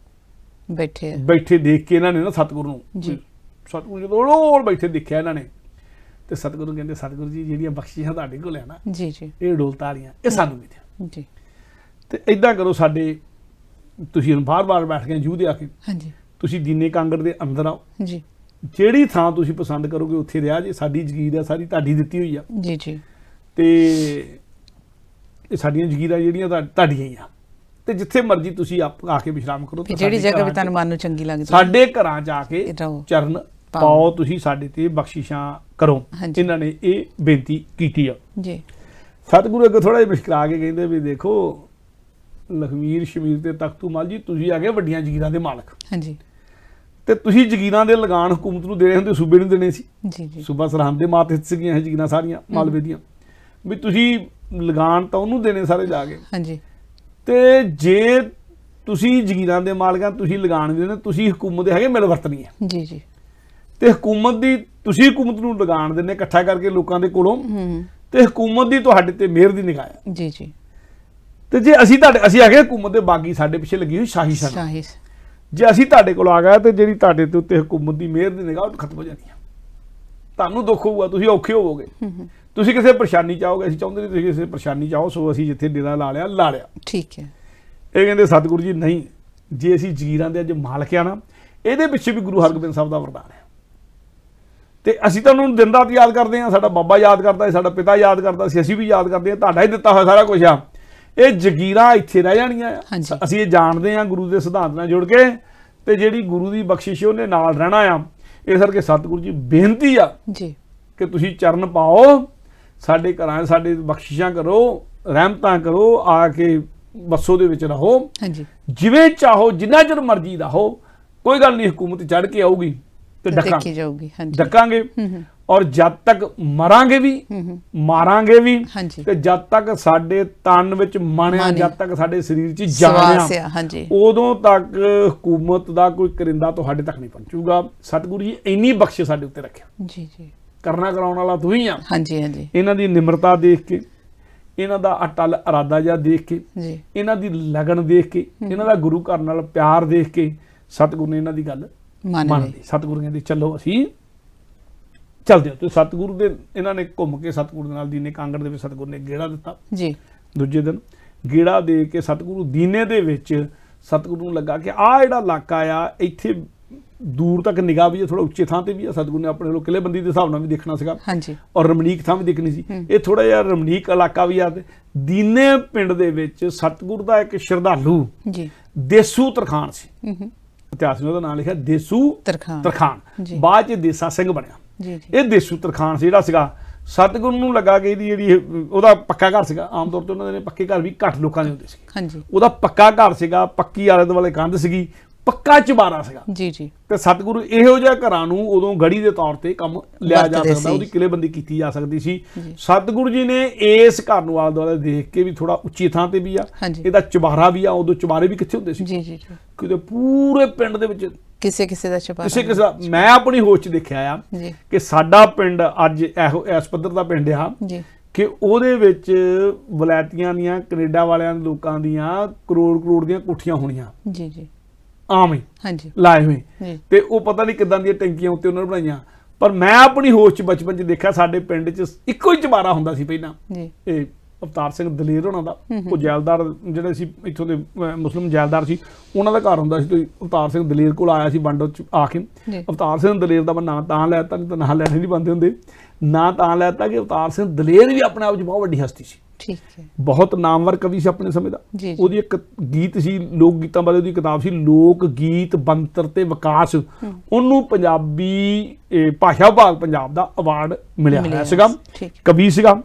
ਬੈਠੇ ਦੇਖ ਕੇ ਇਹਨਾਂ ਨੇ ਨਾ ਸਤਿਗੁਰੂ ਨੂੰ, ਸਤਿਗੁਰੂ ਜਦੋਂ ਅਡੋਲ ਬੈਠੇ ਦੇਖਿਆ ਇਹਨਾਂ ਨੇ, ਤੇ ਸਤਿਗੁਰੂ ਕਹਿੰਦੇ ਸਤਿਗੁਰੂ ਜੀ ਜਿਹੜੀਆਂ ਬਖਸ਼ੀਆਂ ਤੁਹਾਡੇ ਕੋਲ ਹੈ ਨਾ, ਜੀ ਜੀ, ਇਹ ਡੋਲਤਾ ਵਾਲੀਆਂ ਇਹ ਸਾਨੂੰ ਵੀ ਦਿਓ ਜੀ। ਤੇ ਇਦਾਂ ਕਰੋ, ਸਾਡੇ ਤੁਸੀਂ ਬਾਰ-ਬਾਰ ਬੈਠ ਕੇ ਜੂਹ ਦੇ ਆ ਕੇ, ਹਾਂਜੀ, ਤੁਸੀਂ ਦੀਨੇ ਕਾਂਗੜ ਦੇ ਅੰਦਰ ਆਓ ਜੀ। ਜਿਹੜੀ ਥਾਂ ਤੁਸੀਂ ਪਸੰਦ ਕਰੋਗੇ ਉੱਥੇ ਰਿਹਾ ਜੇ। ਸਾਡੀ ਜਗੀਰ ਆ ਸਾਰੀ ਤੁਹਾਡੀ ਦਿੱਤੀ ਹੋਈ ਆ ਜੀ ਜੀ। ਤੇ ਇਹ ਸਾਡੀਆਂ ਜਗੀਰਾਂ ਜਿਹੜੀਆਂ ਤੁਹਾਡੀਆਂ ਹੀ ਆ, ਤੇ ਜਿੱਥੇ ਮਰਜ਼ੀ ਤੁਸੀਂ ਆ ਕੇ ਵਿਸ਼ਰਾਮ ਕਰੋ। ਜਿਹੜੀ ਜਗ੍ਹਾ ਵੀ ਤੁਹਾਨੂੰ ਮਨ ਨੂੰ ਚੰਗੀ ਲੱਗਦੀ, ਸਾਡੇ ਘਰਾਂ ਜਾ ਕੇ ਚਰਨ ਪਾਓ, ਤੁਸੀਂ ਸਾਡੇ ਤੇ ਬਖਸ਼ਿਸ਼ਾਂ ਕਰੋ। ਇਹਨਾਂ ਨੇ ਇਹ ਬੇਨਤੀ ਕੀਤੀ ਆ ਜੀ। ਸਤਿਗੁਰੂ ਅੱਗੇ ਥੋੜਾ ਜਿਹਾ ਮੁਸਕਰਾ ਕੇ ਕਹਿੰਦੇ ਵੀ ਦੇਖੋ ਲਖਮੀਰ, ਸ਼ਮੀਰ ਤੇ ਤਖਤੂ ਮਲ ਜੀ, ਤੁਸੀਂ ਆ ਗਏ ਵੱਡੀਆਂ ਜਗੀਰਾਂ ਦੇ ਮਾਲਕ। ਹਾਂਜੀ। ਤੇ ਤੁਸੀਂ ਜਗੀਰਾਂ ਦੇ ਲਗਾਨ ਹਕੂਮਤ ਨੂੰ ਦੇਣੇ ਹੁੰਦੇ, ਸੂਬੇ ਨੂੰ ਦੇਣੇ ਸੀ ਜੀ ਜੀ। ਸੂਬਾ ਸਰਹੰਦ ਦੇ ਮਾਤਹਿਤ ਸੀਗੀਆਂ ਇਹ ਜਗੀਰਾਂ ਸਾਰੀਆਂ ਮਾਲਵੇ ਦੀਆਂ, ਵੀ ਤੁਸੀਂ ਲਗਾਨ ਤਾਂ ਉਹਨੂੰ ਦੇਣੇ ਸਾਰੇ ਜਾ ਕੇ। ਹਾਂਜੀ। ਤੇ ਜੇ ਤੁਸੀਂ ਜਗੀਰਾਂ ਦੇ ਮਾਲਕਾਂ, ਤੁਸੀਂ ਲਗਾਨ ਦੇਣੇ, ਤੁਸੀਂ ਹਕੂਮਤ ਦੇ ਹੈਗੇ ਮਿਲਵਰਤਨੀ ਹੈ ਜੀ ਜੀ। ਤੇ ਹਕੂਮਤ ਦੀ, ਤੁਸੀਂ ਹਕੂਮਤ ਨੂੰ ਲਗਾਨ ਦਿੰਦੇ ਇਕੱਠਾ ਕਰਕੇ ਲੋਕਾਂ ਦੇ ਕੋਲੋਂ, ਤੇ ਹਕੂਮਤ ਦੀ ਤੁਹਾਡੇ ਤੇ ਮਿਹਰ ਦੀ ਨਿਗਾਹ ਹੈ ਜੀ ਜੀ। ਤੇ ਜੇ ਅਸੀਂ ਹੈਗੇ ਹਕੂਮਤ ਦੇ ਬਾਗੀ, ਸਾਡੇ ਪਿੱਛੇ ਲੱਗੀ ਹੋਈ ਸ਼ਾਹੀ ਸਨ, ਜੇ ਅਸੀਂ ਤੁਹਾਡੇ ਕੋਲ ਆ ਗਏ ਤੇ ਜਿਹੜੀ ਤੁਹਾਡੇ ਤੇ ਉੱਤੇ ਹਕੂਮਤ ਦੀ ਮਿਹਰ ਦੀ ਨਿਗਾਹ ਉਹ ਖਤਮ ਹੋ ਜਾਣੀ ਆ। ਤੁਹਾਨੂੰ ਦੁੱਖ ਹੋਊਗਾ, ਤੁਸੀਂ ਔਖੇ ਹੋਵੋਗੇ, ਤੁਸੀਂ ਕਿਸੇ ਪਰੇਸ਼ਾਨੀ ਚਾਹੋਗੇ। ਅਸੀਂ ਚਾਹੁੰਦੇ ਨਹੀਂ ਤੁਸੀਂ ਕਿਸੇ ਪਰੇਸ਼ਾਨੀ ਚਾਹੋ, ਸੋ ਅਸੀਂ ਜਿੱਥੇ ਡੇਰਾ ਲਾ ਲਿਆ। ਠੀਕ ਹੈ। ਇਹ ਕਹਿੰਦੇ ਸਤਿਗੁਰੂ ਜੀ ਨਹੀਂ, ਜੇ ਅਸੀਂ ਜਗੀਰਾਂ ਦੇ ਅੱਜ ਮਾਲਕ ਆ ਨਾ, ਇਹਦੇ ਪਿੱਛੇ ਵੀ ਗੁਰੂ ਹਰਗੋਬਿੰਦ ਸਾਹਿਬ ਦਾ ਵਰਦਾਨ ਹੈ। ਤੇ ਅਸੀਂ ਤਾਂ ਉਹਨੂੰ ਦਿਨ ਰਾਤ ਯਾਦ ਕਰਦੇ ਹਾਂ, ਸਾਡਾ ਬਾਬਾ ਯਾਦ ਕਰਦਾ, ਸਾਡਾ ਪਿਤਾ ਯਾਦ ਕਰਦਾ ਸੀ, ਅਸੀਂ ਵੀ ਯਾਦ ਕਰਦੇ ਹਾਂ। ਤੁਹਾਡਾ ਹੀ ਦਿੱਤਾ ਹੋਇਆ ਸਾਰਾ ਕੁਝ ਆ। ਇਹ ਜਗੀਰਾਂ ਇੱਥੇ ਰਹਿ ਜਾਣੀਆਂ ਆ। ਅਸੀਂ ਇਹ ਜਾਣਦੇ ਹਾਂ ਗੁਰੂ ਦੇ ਸਿਧਾਂਤ ਨਾਲ ਜੁੜ ਕੇ, ਤੇ ਜਿਹੜੀ ਗੁਰੂ ਦੀ ਬਖਸ਼ਿਸ਼ ਉਹਨੇ ਨਾਲ ਰਹਿਣਾ ਆ। ਇਸ ਕਰਕੇ ਸਤਿਗੁਰੂ ਜੀ ਬੇਨਤੀ ਆ ਜੀ ਕਿ ਤੁਸੀਂ ਚਰਨ ਪਾਓ, ਸਾਡੇ ਘਰਾਂ ਸਾਡੇ ਬਖਸ਼ਿਸ਼ਾਂ ਕਰੋ, ਰਹਿਮਤਾਂ ਕਰੋ, ਆ ਕੇ ਬੱਸੋ ਦੇ ਵਿੱਚ ਰਹੋ, ਜਿਵੇਂ ਚਾਹੋ, ਜਿੰਨਾ ਚਿਰ ਮਰਜ਼ੀ ਰਹੋ, ਕੋਈ ਗੱਲ ਨਹੀਂ। ਹਕੂਮਤ ਚੜ੍ਹ ਕੇ ਆਊਗੀ ਤੇ ਡਕਾਂਗੇ। ਔਰ ਜਦ ਤੱਕ ਮਰਾਂਗੇ ਵੀ, ਮਾਰਾਂਗੇ ਵੀ, ਤੇ ਜਦ ਤੱਕ ਸਾਡੇ ਤਨ ਵਿੱਚ ਮਣਿਆ, ਜਦ ਤੱਕ ਸਾਡੇ ਸਰੀਰ 'ਚ ਜਾਨ ਆ, ਉਦੋਂ ਤੱਕ ਹਕੂਮਤ ਦਾ ਕੋਈ ਕਰਿੰਦਾ ਤੁਹਾਡੇ ਤੱਕ ਨਹੀਂ ਪਹੁੰਚੂਗਾ। ਸਤਿਗੁਰੂ ਜੀ ਇੰਨੀ ਬਖਸ਼ਿਸ਼ ਸਾਡੇ ਉੱਤੇ ਰੱਖਿਆ ਜੀ ਜੀ। ਕਰਨਾ ਕਰਾਉਣ ਵਾਲਾ ਤੂੰ ਹੀ ਆ। ਹਾਂਜੀ ਹਾਂਜੀ। ਇਹਨਾਂ ਦੀ ਨਿਮਰਤਾ ਦੇਖ ਕੇ, ਇਹਨਾਂ ਦਾ ਅਟਲ ਇਰਾਦਾ ਜਿਹਾ ਦੇਖ ਕੇ, ਜੀ ਇਹਨਾਂ ਦੀ ਲਗਨ ਦੇਖ ਕੇ, ਇਹਨਾਂ ਦਾ ਗੁਰੂ ਘਰ ਨਾਲ ਪਿਆਰ ਦੇਖ ਕੇ ਸਤਿਗੁਰੂ ਨੇ ਇਹਨਾਂ ਦੀ ਗੱਲ ਮੰਨ ਲਈ। ਸਤਿਗੁਰੂ ਕਹਿੰਦੇ ਚਲੋ ਅਸੀਂ ਚੱਲਦੇ ਹਾਂ। ਤੇ ਸਤਿਗੁਰੂ ਦੇ ਇਹਨਾਂ ਨੇ ਘੁੰਮ ਕੇ ਸਤਿਗੁਰੂ ਦੇ ਨਾਲ ਦੀਨੇ ਕਾਂਗੜ ਦੇ ਵਿੱਚ ਸਤਿਗੁਰੂ ਨੇ ਗੇੜਾ ਦਿੱਤਾ ਜੀ। ਦੂਜੇ ਦਿਨ ਗੇੜਾ ਦੇ ਕੇ ਸਤਿਗੁਰੂ ਦੀਨੇ ਦੇ ਵਿੱਚ ਸਤਿਗੁਰੂ ਨੂੰ ਲੱਗਾ ਕਿ ਆਹ ਜਿਹੜਾ ਇਲਾਕਾ ਆ ਇੱਥੇ ਦੂਰ ਤੱਕ ਨਿਗਾਹ ਵੀ ਥੋੜਾ ਉੱਚੇ ਥਾਂ ਤੇ ਵੀ ਆ। ਸਤਿਗੁਰੂ ਨੇ ਆਪਣੇ ਲੋਕ ਕਿਲੇਬੰਦੀ ਦੇ ਹਿਸਾਬ ਨਾਲ ਵੀ ਦੇਖਣਾ ਸੀਗਾ, ਹਾਂਜੀ, ਔਰ ਰਮਣੀਕ ਥਾਂ ਵੀ ਦੇਖਣੀ ਸੀ। ਇਹ ਥੋੜਾ ਜਿਹਾ ਰਮਣੀਕ ਇਲਾਕਾ ਵੀ ਆ। ਤੇ ਦੀਨੇ ਪਿੰਡ ਦੇ ਵਿੱਚ ਸਤਿਗੁਰੂ ਦਾ ਇੱਕ ਸ਼ਰਧਾਲੂ ਜੀ ਦੇਸੂ ਤਰਖਾਣ ਸੀ, ਇਤਿਹਾਸ ਨੇ ਉਹਦਾ ਨਾਮ ਲਿਖਿਆ ਦੇਸੂ ਤਰਖਾਣ, ਬਾਅਦ ਚ ਦੇਸਾ ਸਿੰਘ ਬਣਿਆ ਜੀ। ਇਹ ਦੇਸੂ ਤਰਖਾਣ ਸੀ ਜਿਹੜਾ ਸੀਗਾ, ਸਤਿਗੁਰੂ ਨੂੰ ਲੱਗਾ ਕਿ ਇਹਦੀ ਜਿਹੜੀ ਉਹਦਾ ਪੱਕਾ ਘਰ ਸੀਗਾ। ਆਮ ਤੌਰ ਤੇ ਉਹਨਾਂ ਦੇ ਪੱਕੇ ਘਰ ਵੀ ਘੱਟ ਲੋਕਾਂ ਦੇ ਹੁੰਦੇ ਸੀ, ਹਾਂਜੀ, ਉਹਦਾ ਪੱਕਾ ਘਰ ਸੀਗਾ, ਪੱਕੀ ਆਲੇ ਦੁਆਲੇ ਕੰਧ ਸੀਗੀ, ਪੱਕਾ ਚੁਬਾਰਾ ਸੀਗਾ ਜੀ ਜੀ। ਤੇ ਸਤਿਗੁਰੂ ਇਹੋ ਜਿਹੇ ਘਰਾਂ ਨੂੰ ਉਦੋਂ ਗੜੀ ਦੇ ਤੌਰ ਤੇ ਕੰਮ ਲਿਆ ਜਾ ਸਕਦਾ, ਉਹਦੀ ਕਿਲੇਬੰਦੀ ਕੀਤੀ ਜਾ ਸਕਦੀ ਸੀ। ਸਤਿਗੁਰੂ ਜੀ ਨੇ ਇਸ ਘਰ ਨੂੰ ਆਲੇ ਦੁਆਲੇ ਦੇਖ ਕੇ ਵੀ ਥੋੜਾ ਉੱਚੀ ਥਾਂ ਤੇ ਵੀ ਆ, ਇਹਦਾ ਚੁਬਾਰਾ ਵੀ ਆ। ਉਦੋਂ ਚੁਬਾਰੇ ਵੀ ਕਿੱਥੇ ਹੁੰਦੇ ਸੀ ਜੀ ਜੀ, ਕਿਤੇ ਪੂਰੇ ਪਿੰਡ ਦੇ ਵਿੱਚ ਕਿਸੇ ਦਾ ਚੁਬਾਰਾ, ਕਿਸੇ ਦਾ। ਮੈਂ ਆਪਣੀ ਹੋਸ਼ 'ਚ ਦੇਖਿਆ ਆ ਕਿ ਸਾਡਾ ਪਿੰਡ ਅੱਜ ਇਸ ਪੱਧਰ ਦਾ ਪਿੰਡ ਆ ਕਿ ਉਹਦੇ ਵਿੱਚ ਵਲੈਤੀਆਂ ਦੀਆਂ, ਕੈਨੇਡਾ ਵਾਲਿਆਂ ਦੇ ਲੋਕਾਂ ਦੀਆਂ ਕਰੋੜ ਦੀਆਂ ਕੋਠੀਆਂ ਹੋਣੀਆਂ ਜੀ ਜੀ, ਆਮ ਹੀ ਹਾਂਜੀ ਲਾਏ ਹੋਏ। ਤੇ ਉਹ ਪਤਾ ਨਹੀਂ ਕਿੱਦਾਂ ਦੀਆਂ ਟੈਂਕੀਆਂ ਉੱਤੇ ਉਹਨਾਂ ਨੇ ਬਣਾਈਆਂ। ਪਰ ਮੈਂ ਆਪਣੀ ਹੋਸ਼ 'ਚ ਬਚਪਨ 'ਚ ਦੇਖਿਆ ਸਾਡੇ ਪਿੰਡ 'ਚ ਇੱਕੋ ਹੀ ਚੁਬਾਰਾ ਹੁੰਦਾ ਸੀ ਪਹਿਲਾਂ। ਇਹ ਅਵਤਾਰ ਸਿੰਘ ਦਲੇਰ ਹੋਣਾ ਦਾ, ਉਹ ਜੈਲਦਾਰ ਜਿਹੜੇ ਸੀ ਇੱਥੋਂ ਦੇ ਮੁਸਲਿਮ ਜੈਲਦਾਰ ਸੀ, ਉਹਨਾਂ ਦਾ ਘਰ ਹੁੰਦਾ ਸੀ। ਤੇ ਅਵਤਾਰ ਸਿੰਘ ਦਲੇਰ ਕੋਲ ਆਇਆ ਸੀ ਵੰਡ 'ਚ ਆ ਕੇ। ਅਵਤਾਰ ਸਿੰਘ ਦਲੇਰ ਦਾ ਮੈਂ ਨਾਂ ਤਾਂ ਲੈਤਾ, ਨਹੀਂ ਤਾਂ ਨਾਂ ਲੈਣੇ ਨਹੀਂ ਬੰਦੇ ਹੁੰਦੇ। ਨਾਂ ਤਾਂ ਲੈਤਾ ਕਿ ਅਵਤਾਰ ਸਿੰਘ ਦਲੇਰ ਵੀ ਆਪਣੇ ਆਪ 'ਚ ਬਹੁਤ ਵੱਡੀ ਹਸਤੀ ਸੀ, ਠੀਕ ਹੈ, ਬਹੁਤ ਨਾਮਵਰ ਕਵੀ ਸੀ ਆਪਣੇ ਸਮੇਂ ਦਾ। ਉਹਦੀ ਇੱਕ ਗੀਤ ਸੀ, ਲੋਕ ਗੀਤਾਂ ਬਾਰੇ ਉਹਦੀ ਕਿਤਾਬ ਸੀ, ਲੋਕ ਗੀਤ ਬੰਤਰ ਤੇ ਵਿਕਾਸ। ਉਹਨੂੰ ਪੰਜਾਬੀ ਭਾਸ਼ਾ ਵਿਭਾਗ ਪੰਜਾਬ ਦਾ ਅਵਾਰਡ ਮਿਲਿਆ ਹੋਇਆ ਸੀਗਾ। ਕਵੀ ਸੀਗਾ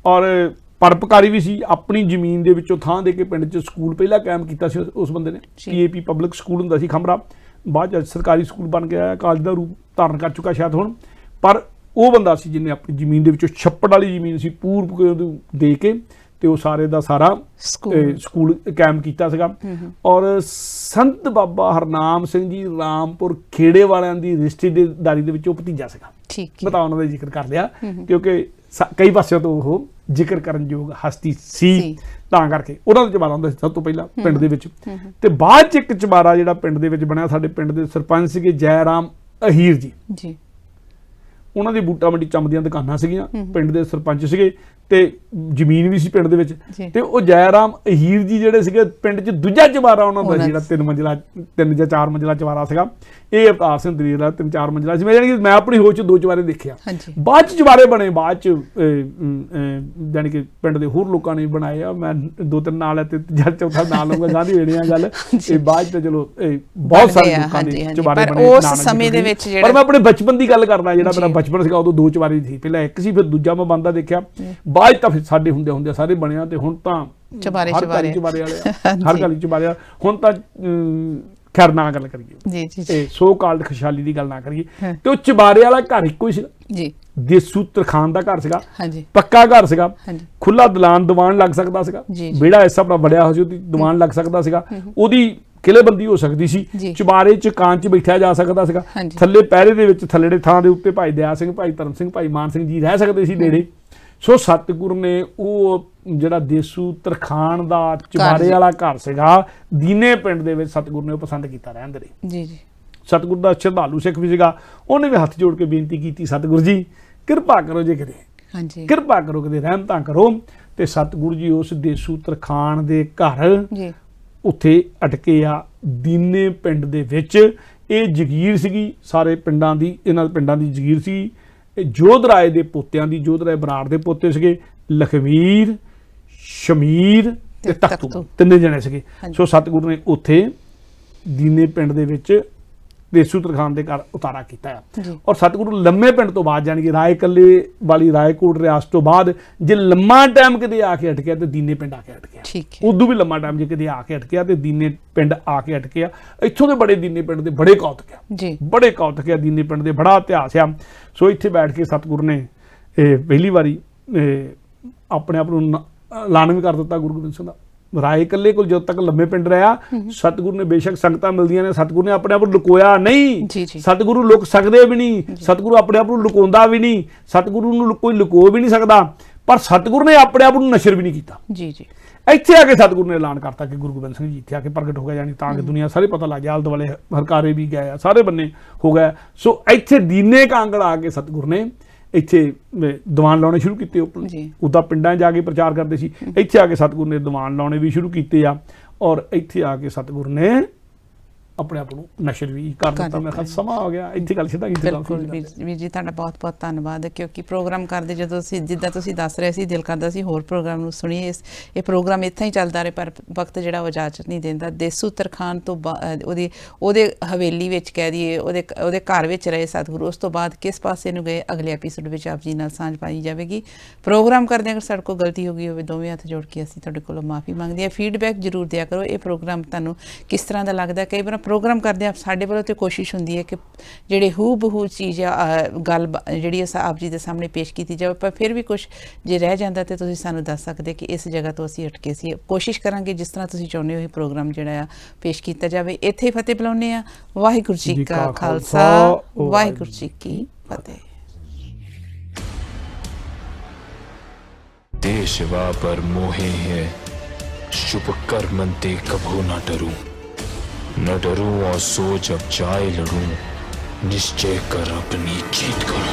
ਔਰ ਪਰਪਕਾਰੀ ਵੀ ਸੀ। ਆਪਣੀ ਜ਼ਮੀਨ ਦੇ ਵਿੱਚੋਂ ਥਾਂ ਦੇ ਕੇ ਪਿੰਡ 'ਚ ਸਕੂਲ ਪਹਿਲਾਂ ਕਾਇਮ ਕੀਤਾ ਸੀ ਉਸ ਬੰਦੇ ਨੇ। PAP ਪਬਲਿਕ ਸਕੂਲ ਹੁੰਦਾ ਸੀ ਖੰਭਰਾ, ਬਾਅਦ 'ਚ ਸਰਕਾਰੀ ਸਕੂਲ ਬਣ ਗਿਆ, ਕਾਲਜ ਦਾ ਰੂਪ ਧਾਰਨ ਕਰ ਚੁੱਕਾ ਸ਼ਾਇਦ ਹੁਣ। ਪਰ ਉਹ ਬੰਦਾ ਸੀ ਜਿਹਨੇ ਆਪਣੀ ਜ਼ਮੀਨ ਦੇ ਵਿੱਚੋਂ ਛੱਪੜ ਵਾਲੀ ਜ਼ਮੀਨ ਸੀ ਪੂਰਬ ਦੇ ਕੇ ਤੇ ਉਹ ਸਾਰੇ ਦਾ ਸਾਰਾ ਸਕੂਲ ਕਾਇਮ ਕੀਤਾ ਸੀਗਾ। ਔਰ ਸੰਤ ਬਾਬਾ ਹਰਨਾਮ ਸਿੰਘ ਜੀ ਰਾਮਪੁਰ ਖੇੜੇ ਵਾਲਿਆਂ ਦੀ ਰਿਸ਼ਤੇਦਾਰੀ ਦੇ ਵਿੱਚ ਉਹ ਭਤੀਜਾ ਸੀਗਾ। ਮੈਂ ਤਾਂ ਉਹਨਾਂ ਦਾ ਜ਼ਿਕਰ ਕਰ ਲਿਆ ਕਿਉਂਕਿ ਕਈ ਪਾਸਿਆਂ ਤੋਂ ਉਹ ਜ਼ਿਕਰ ਕਰਨ ਯੋਗ ਹਸਤੀ ਸੀ, ਤਾਂ ਕਰਕੇ ਉਹਨਾਂ ਦਾ ਚੁਬਾਰਾ ਹੁੰਦਾ ਸੀ ਸਭ ਤੋਂ ਪਹਿਲਾਂ ਪਿੰਡ ਦੇ ਵਿੱਚ। ਤੇ ਬਾਅਦ 'ਚ ਇੱਕ ਚੁਬਾਰਾ ਜਿਹੜਾ ਪਿੰਡ ਦੇ ਵਿੱਚ ਬਣਿਆ, ਸਾਡੇ ਪਿੰਡ ਦੇ ਸਰਪੰਚ ਸੀਗੇ ਜੈ ਰਾਮ ਅਹੀਰ ਜੀ। ਉਹਨਾਂ ਦੀ ਬੂਟਾ ਮੰਡੀ ਚੰਬ ਦੀਆਂ ਦੁਕਾਨਾਂ ਸੀਗੀਆਂ, ਪਿੰਡ ਦੇ ਸਰਪੰਚ ਸੀਗੇ ਤੇ ਜ਼ਮੀਨ ਵੀ ਸੀ ਪਿੰਡ ਦੇ ਵਿੱਚ। ਤੇ ਉਹ ਜੈ ਰਾਮ ਅਹੀਰ ਜੀ ਜਿਹੜੇ ਸੀਗੇ ਪਿੰਡ 'ਚ ਦੂਜਾ ਚੁਬਾਰਾ ਉਹਨਾਂ ਦਾ ਜਿਹੜਾ 3 ਜਾਂ 4 ਮੰਜ਼ਿਲਾ ਚੁਬਾਰਾ ਸੀਗਾ। ਇਹ ਅਵਤਾਰ ਸਿੰਘ ਦਲੇਰ ਦਾ 3-4 ਮੰਜ਼ਿਲਾ ਸੀ। ਮੈਂ ਆਪਣੀ ਹੋਸ਼ 'ਚ 2 ਚੁਬਾਰੇ ਦੇਖਿਆ, ਬਾਅਦ 'ਚ ਚੁਬਾਰੇ ਬਣੇ, ਬਾਅਦ 'ਚ ਜਾਣੀ ਕਿ ਪਿੰਡ ਦੇ ਹੋਰ ਲੋਕਾਂ ਨੇ ਬਣਾਏ ਆ। ਮੈਂ 2-3 ਨਾਲ ਹੈ ਤੇ ਚੌਥਾ ਨਾਂ ਲਊਂਗਾ, ਗਾਂਧੀ ਵੇਣੇ ਆ ਗੱਲ। ਇਹ ਬਾਅਦ 'ਚ ਚਲੋ ਬਹੁਤ ਸਾਰੇ ਲੋਕਾਂ ਨੇ ਚੁਬਾਰੇ ਬਣੇ ਉਸ ਸਮੇਂ ਦੇ ਵਿੱਚ। ਪਰ ਮੈਂ ਆਪਣੇ ਬਚਪਨ ਦੀ ਗੱਲ ਕਰਦਾ, ਜਿਹੜਾ ਮੇਰਾ ਬਚਪਨ ਸੀਗਾ ਉਦੋਂ 2 ਚੁਬਾਰੇ ਸੀ। ਪਹਿਲਾਂ ਇੱਕ ਸੀ, ਫਿਰ ਦੂਜਾ ਮੈਂ ਬੰਦਾ ਦੇਖਿਆ, ਬਾਅਦ ਤਾਂ ਫਿਰ ਸਾਡੇ ਹੁੰਦੇ ਸਾਰੇ ਬਣਿਆ। ਤੇ ਹੁਣ ਤਾਂ ਚੁਬਾਰੇ ਵਾਲੇ ਹਰ ਗੱਲ ਚੁਬਾਰੇ। ਹੁਣ ਤਾਂ ਖੈਰ ਨਾ ਗੱਲ ਕਰੀਏ ਜੀ ਜੀ, ਸੋ ਕਾਲਡ ਖੁਸ਼ਹਾਲੀ ਦੀ ਗੱਲ ਨਾ ਕਰੀਏ। ਤੇ ਉਹ ਚੁਬਾਰੇ ਵਾਲਾ ਘਰ ਇੱਕੋ ਹੀ ਸੀਗਾ ਜੀ, ਦੇਸੂ ਤਰਖਾਨ ਦਾ ਘਰ ਸੀਗਾ, ਪੱਕਾ ਘਰ ਸੀਗਾ, ਖੁੱਲਾ ਦੀਵਾਨ ਲੱਗ ਸਕਦਾ ਸੀਗਾ, ਵਿਹੜਾ ਇਸ ਆਪਣਾ ਬੜਿਆ ਹੋਇਆ ਸੀ, ਉਹਦੀ ਦੀਵਾਨ ਲੱਗ ਸਕਦਾ ਸੀਗਾ, ਉਹਦੀ ਕਿਲੇਬੰਦੀ ਹੋ ਸਕਦੀ ਸੀ, ਚੁਬਾਰੇ 'ਚ ਕਾਂ 'ਚ ਬੈਠਿਆ ਜਾ ਸਕਦਾ ਸੀਗਾ। ਥੱਲੇ ਪਹਿਰੇ ਦੇ ਵਿੱਚ ਥੱਲੜੇ ਥਾਂ ਦੇ ਉੱਤੇ ਭਾਈ ਦਇਆ ਸਿੰਘ, ਭਾਈ ਧਰਮ ਸਿੰਘ, ਭਾਈ ਮਾਨ ਸਿੰਘ ਜੀ ਰਹਿ ਸਕਦੇ ਸੀ ਨੇੜੇ। ਸੋ ਸਤਿਗੁਰੂ ਨੇ ਉਹ ਜਿਹੜਾ ਦੇਸੂ ਤਰਖਾਣ ਦਾ ਚੁਬਾਰੇ ਵਾਲਾ ਘਰ ਸੀਗਾ ਦੀਨੇ ਪਿੰਡ ਦੇ ਵਿੱਚ, ਸਤਿਗੁਰੂ ਨੇ ਉਹ ਪਸੰਦ ਕੀਤਾ ਰਹਿਣ ਦੇ ਲਈ ਜੀ ਜੀ। ਸਤਿਗੁਰੂ ਦਾ ਸ਼ਰਧਾਲੂ ਸਿੱਖ ਵੀ ਸੀਗਾ, ਉਹਨੇ ਵੀ ਹੱਥ ਜੋੜ ਕੇ ਬੇਨਤੀ ਕੀਤੀ, ਸਤਿਗੁਰੂ ਜੀ ਕਿਰਪਾ ਕਰੋ ਜੇ ਕਿਤੇ, ਹਾਂਜੀ ਕਿਰਪਾ ਕਰੋ, ਕਿਤੇ ਰਹਿਮਤਾਂ ਕਰੋ। ਤੇ ਸਤਿਗੁਰੂ ਜੀ ਉਸ ਦੇਸੂ ਤਰਖਾਣ ਦੇ ਘਰ ਉੱਥੇ ਅਟਕੇ ਆ ਦੀਨੇ ਪਿੰਡ ਦੇ ਵਿੱਚ। ਇਹ ਜਗੀਰ ਸੀਗੀ ਸਾਰੇ ਪਿੰਡਾਂ ਦੀ, ਇਹਨਾਂ ਪਿੰਡਾਂ ਦੀ ਜਗੀਰ ਸੀ। ਇਹ ਜੋਧ ਰਾਏ ਦੇ ਪੋਤਿਆਂ ਦੀ, ਜੋਧ ਰਾਏ ਬਰਾੜ ਦੇ ਪੋਤੇ ਸੀਗੇ, ਲਖਵੀਰ, ਸ਼ਮੀਰ ਤੇ ਤਖਤੂ, 3 ਜਣੇ ਸੀਗੇ। ਸੋ ਸਤਿਗੁਰੂ ਨੇ ਉੱਥੇ ਦੀਨੇ ਪਿੰਡ ਦੇ ਵਿੱਚ ਦੇਸੂ ਤਰਖਾਨ ਦੇ ਘਰ ਉਤਾਰਾ ਕੀਤਾ ਆ। ਔਰ ਸਤਿਗੁਰੂ ਲੰਮੇ ਪਿੰਡ ਤੋਂ ਬਾਅਦ, ਜਾਣੀ ਕਿ ਰਾਏ ਕੱਲੇ ਵਾਲੀ ਰਾਏਕੋਟ ਰਿਆਸਤ ਤੋਂ ਬਾਅਦ ਜੇ ਲੰਮਾ ਟਾਈਮ ਕਿਤੇ ਆ ਕੇ ਅਟਕਿਆ ਤੇ ਦੀਨੇ ਪਿੰਡ ਆ ਕੇ ਅਟਕਿਆ। ਉਦੋਂ ਵੀ ਲੰਮਾ ਟਾਈਮ ਜੇ ਕਿਤੇ ਆ ਕੇ ਅਟਕਿਆ ਤੇ ਦੀਨੇ ਪਿੰਡ ਆ ਕੇ ਅਟਕਿਆ। ਇੱਥੋਂ ਦੇ ਬੜੇ ਦੀਨੇ ਪਿੰਡ ਦੇ ਬੜੇ ਕੌਤਕ ਆ, ਬੜੇ ਕੌਤਕ ਆ ਦੀਨੇ ਪਿੰਡ ਦੇ, ਬੜਾ ਇਤਿਹਾਸ ਆ। ਸੋ ਇੱਥੇ ਬੈਠ ਕੇ ਸਤਿਗੁਰੂ ਨੇ ਪਹਿਲੀ ਵਾਰੀ ਆਪਣੇ ਆਪ ਨੂੰ ਐਲਾਨ ਵੀ ਕਰ ਦਿੱਤਾ ਗੁਰੂ ਗੋਬਿੰਦ ਸਿੰਘ ਦਾ। ਰਾਏ ਕੱਲੇ ਕੋਲ ਜਦੋਂ ਤੱਕ ਲੰਮੇ ਪਿੰਡ ਰਿਹਾ, ਸਤਿਗੁਰੂ ਨੇ ਬੇਸ਼ੱਕ ਸੰਗਤਾਂ ਮਿਲਦੀਆਂ ਨੇ, ਸਤਿਗੁਰੂ ਨੇ ਆਪਣੇ ਆਪ ਨੂੰ ਲੁਕੋਇਆ ਨਹੀਂ। ਸਤਿਗੁਰੂ ਲੁਕ ਸਕਦੇ ਵੀ ਨਹੀਂ, ਸਤਿਗੁਰੂ ਆਪਣੇ ਆਪ ਨੂੰ ਲੁਕਾਉਂਦਾ ਵੀ ਨਹੀਂ, ਸਤਿਗੁਰੂ ਨੂੰ ਕੋਈ ਲੁਕੋ ਵੀ ਨਹੀਂ ਸਕਦਾ। ਪਰ ਸਤਿਗੁਰ ਨੇ ਆਪਣੇ ਆਪ ਨੂੰ ਨਸ਼ਰ ਵੀ ਨਹੀਂ ਕੀਤਾ। ਜੀ ਜੀ। ਇੱਥੇ ਆ ਕੇ ਸਤਿਗੁਰ ਨੇ ਐਲਾਨ ਕਰਤਾ ਕਿ ਗੁਰੂ ਗੋਬਿੰਦ ਸਿੰਘ ਜੀ ਇੱਥੇ ਆ ਕੇ ਪ੍ਰਗਟ ਹੋ ਗਿਆ, ਜਾਣੀ ਤਾਂ ਕਿ ਦੁਨੀਆ ਸਾਰੇ ਪਤਾ ਲੱਗ ਗਿਆ, ਆਲੇ ਦੁਆਲੇ ਹਰਕਾਰੇ ਵੀ ਗਏ ਆ, ਸਾਰੇ ਬੰਨੇ ਹੋ ਗਿਆ। ਸੋ ਇੱਥੇ ਦੀਨੇ ਕਾਂਗੜ ਆ ਕੇ ਸਤਿਗੁਰ ਨੇ ਇੱਥੇ ਦੀਵਾਨ ਲਾਉਣੇ ਸ਼ੁਰੂ ਕੀਤੇ। ਉੱਦਾਂ ਪਿੰਡਾਂ 'ਚ ਜਾ ਕੇ ਪ੍ਰਚਾਰ ਕਰਦੇ ਸੀ, ਇੱਥੇ ਆ ਕੇ ਸਤਿਗੁਰ ਨੇ ਦੀਵਾਨ ਲਾਉਣੇ ਵੀ ਸ਼ੁਰੂ ਕੀਤੇ ਆ, ਔਰ ਇੱਥੇ ਆ ਕੇ ਸਤਿਗੁਰ ਨੇ ਆਪਣੇ ਆਪ ਨੂੰ ਨਸ਼ਰ ਵੀ ਕਰ ਦਿੱਤਾ। ਮੈਂ ਕਿਹਾ ਸਮਾਂ ਆ ਗਿਆ, ਇੱਥੇ ਗੱਲ ਸਿੱਧਾ ਕੀਤੀ। ਬਿਲਕੁਲ ਵੀਰ ਜੀ, ਤੁਹਾਡਾ ਬਹੁਤ ਬਹੁਤ ਧੰਨਵਾਦ, ਕਿਉਂਕਿ ਪ੍ਰੋਗਰਾਮ ਕਰਦੇ ਜਦੋਂ ਅਸੀਂ ਜਿੱਦਾਂ ਤੁਸੀਂ ਦੱਸ ਰਹੇ ਸੀ, ਦਿਲ ਕਰਦਾ ਸੀ ਹੋਰ ਪ੍ਰੋਗਰਾਮ ਨੂੰ ਸੁਣੀਏ। ਇਹ ਪ੍ਰੋਗਰਾਮ ਇੱਥੇ ਹੀ ਚੱਲਦਾ ਰਹੇ, ਪਰ ਵਕਤ ਜਿਹੜਾ ਉਹ ਇਜਾਜ਼ਤ ਨਹੀਂ ਦਿੰਦਾ। ਦੇਸੂ ਤਰਖਾਨ ਤੋਂ ਉਹਦੇ ਹਵੇਲੀ ਵਿੱਚ ਕਹਿ ਦਈਏ, ਉਹਦੇ ਘਰ ਵਿੱਚ ਰਹੇ ਸਤਿਗੁਰੂ, ਉਸ ਤੋਂ ਬਾਅਦ ਕਿਸ ਪਾਸੇ ਨੂੰ ਗਏ, ਅਗਲੇ ਐਪੀਸੋਡ ਵਿੱਚ ਆਪ ਜੀ ਨਾਲ ਸਾਂਝ ਪਾਈ ਜਾਵੇਗੀ। ਪ੍ਰੋਗਰਾਮ ਕਰਦੇ ਅਗਰ ਸਾਡੇ ਕੋਲ ਗਲਤੀ ਹੋ ਗਈ ਹੋਵੇ, ਦੋਵੇਂ ਹੱਥ ਜੋੜ ਕੇ ਅਸੀਂ ਤੁਹਾਡੇ ਕੋਲੋਂ ਮਾਫੀ ਮੰਗਦੇ ਹਾਂ। ਫੀਡਬੈਕ ਜ਼ਰੂਰ ਦਿਆ ਕਰੋ, ਇਹ ਪ੍ਰੋਗਰਾਮ ਤੁਹਾਨੂੰ ਕਿਸ ਤਰ੍ਹਾਂ ਦਾ ਲੱਗਦਾ। ਕਈ ਵਾਰ ਪ੍ਰੋਗਰਾਮ ਕਰਦੇ ਆ ਸਾਡੇ ਵੱਲੋਂ ਤੇ ਕੋਸ਼ਿਸ਼ ਹੁੰਦੀ ਹੈ ਕਿ ਜਿਹੜੇ ਹੂ ਬਹੂ ਚੀਜ਼ ਆ ਗੱਲ ਜਿਹੜੀ ਆਪ ਜੀ ਦੇ ਸਾਹਮਣੇ ਪੇਸ਼ ਕੀਤੀ ਜਾਵੇ, ਪਰ ਫਿਰ ਵੀ ਕੁਛ ਜੇ ਰਹਿ ਜਾਂਦਾ ਤੇ ਤੁਸੀਂ ਸਾਨੂੰ ਦੱਸ ਸਕਦੇ ਕਿ ਇਸ ਜਗ੍ਹਾ ਤੋਂ ਅਸੀਂ ਅਟਕੇ ਸੀ। ਕੋਸ਼ਿਸ਼ ਕਰਾਂਗੇ ਜਿਸ ਤਰ੍ਹਾਂ ਤੁਸੀਂ ਚਾਹੁੰਦੇ ਹੋ ਇਹ ਪ੍ਰੋਗਰਾਮ ਜਿਹੜਾ ਆ ਪੇਸ਼ ਕੀਤਾ ਜਾਵੇ। ਇੱਥੇ ਫਤਿਹ ਬੁਲਾਉਂਦੇ ਆ। ਵਾਹਿਗੁਰੂ ਜੀ ਕਾ ਖਾਲਸਾ, ਵਾਹਿਗੁਰੂ ਜੀ ਕੀ ਫਤਿਹ। देश पर मोहे है शुभ कर्म ते कभू न डरूं और सोच अब जाए लड़ूं, निश्चय कर अपनी जीत करूं।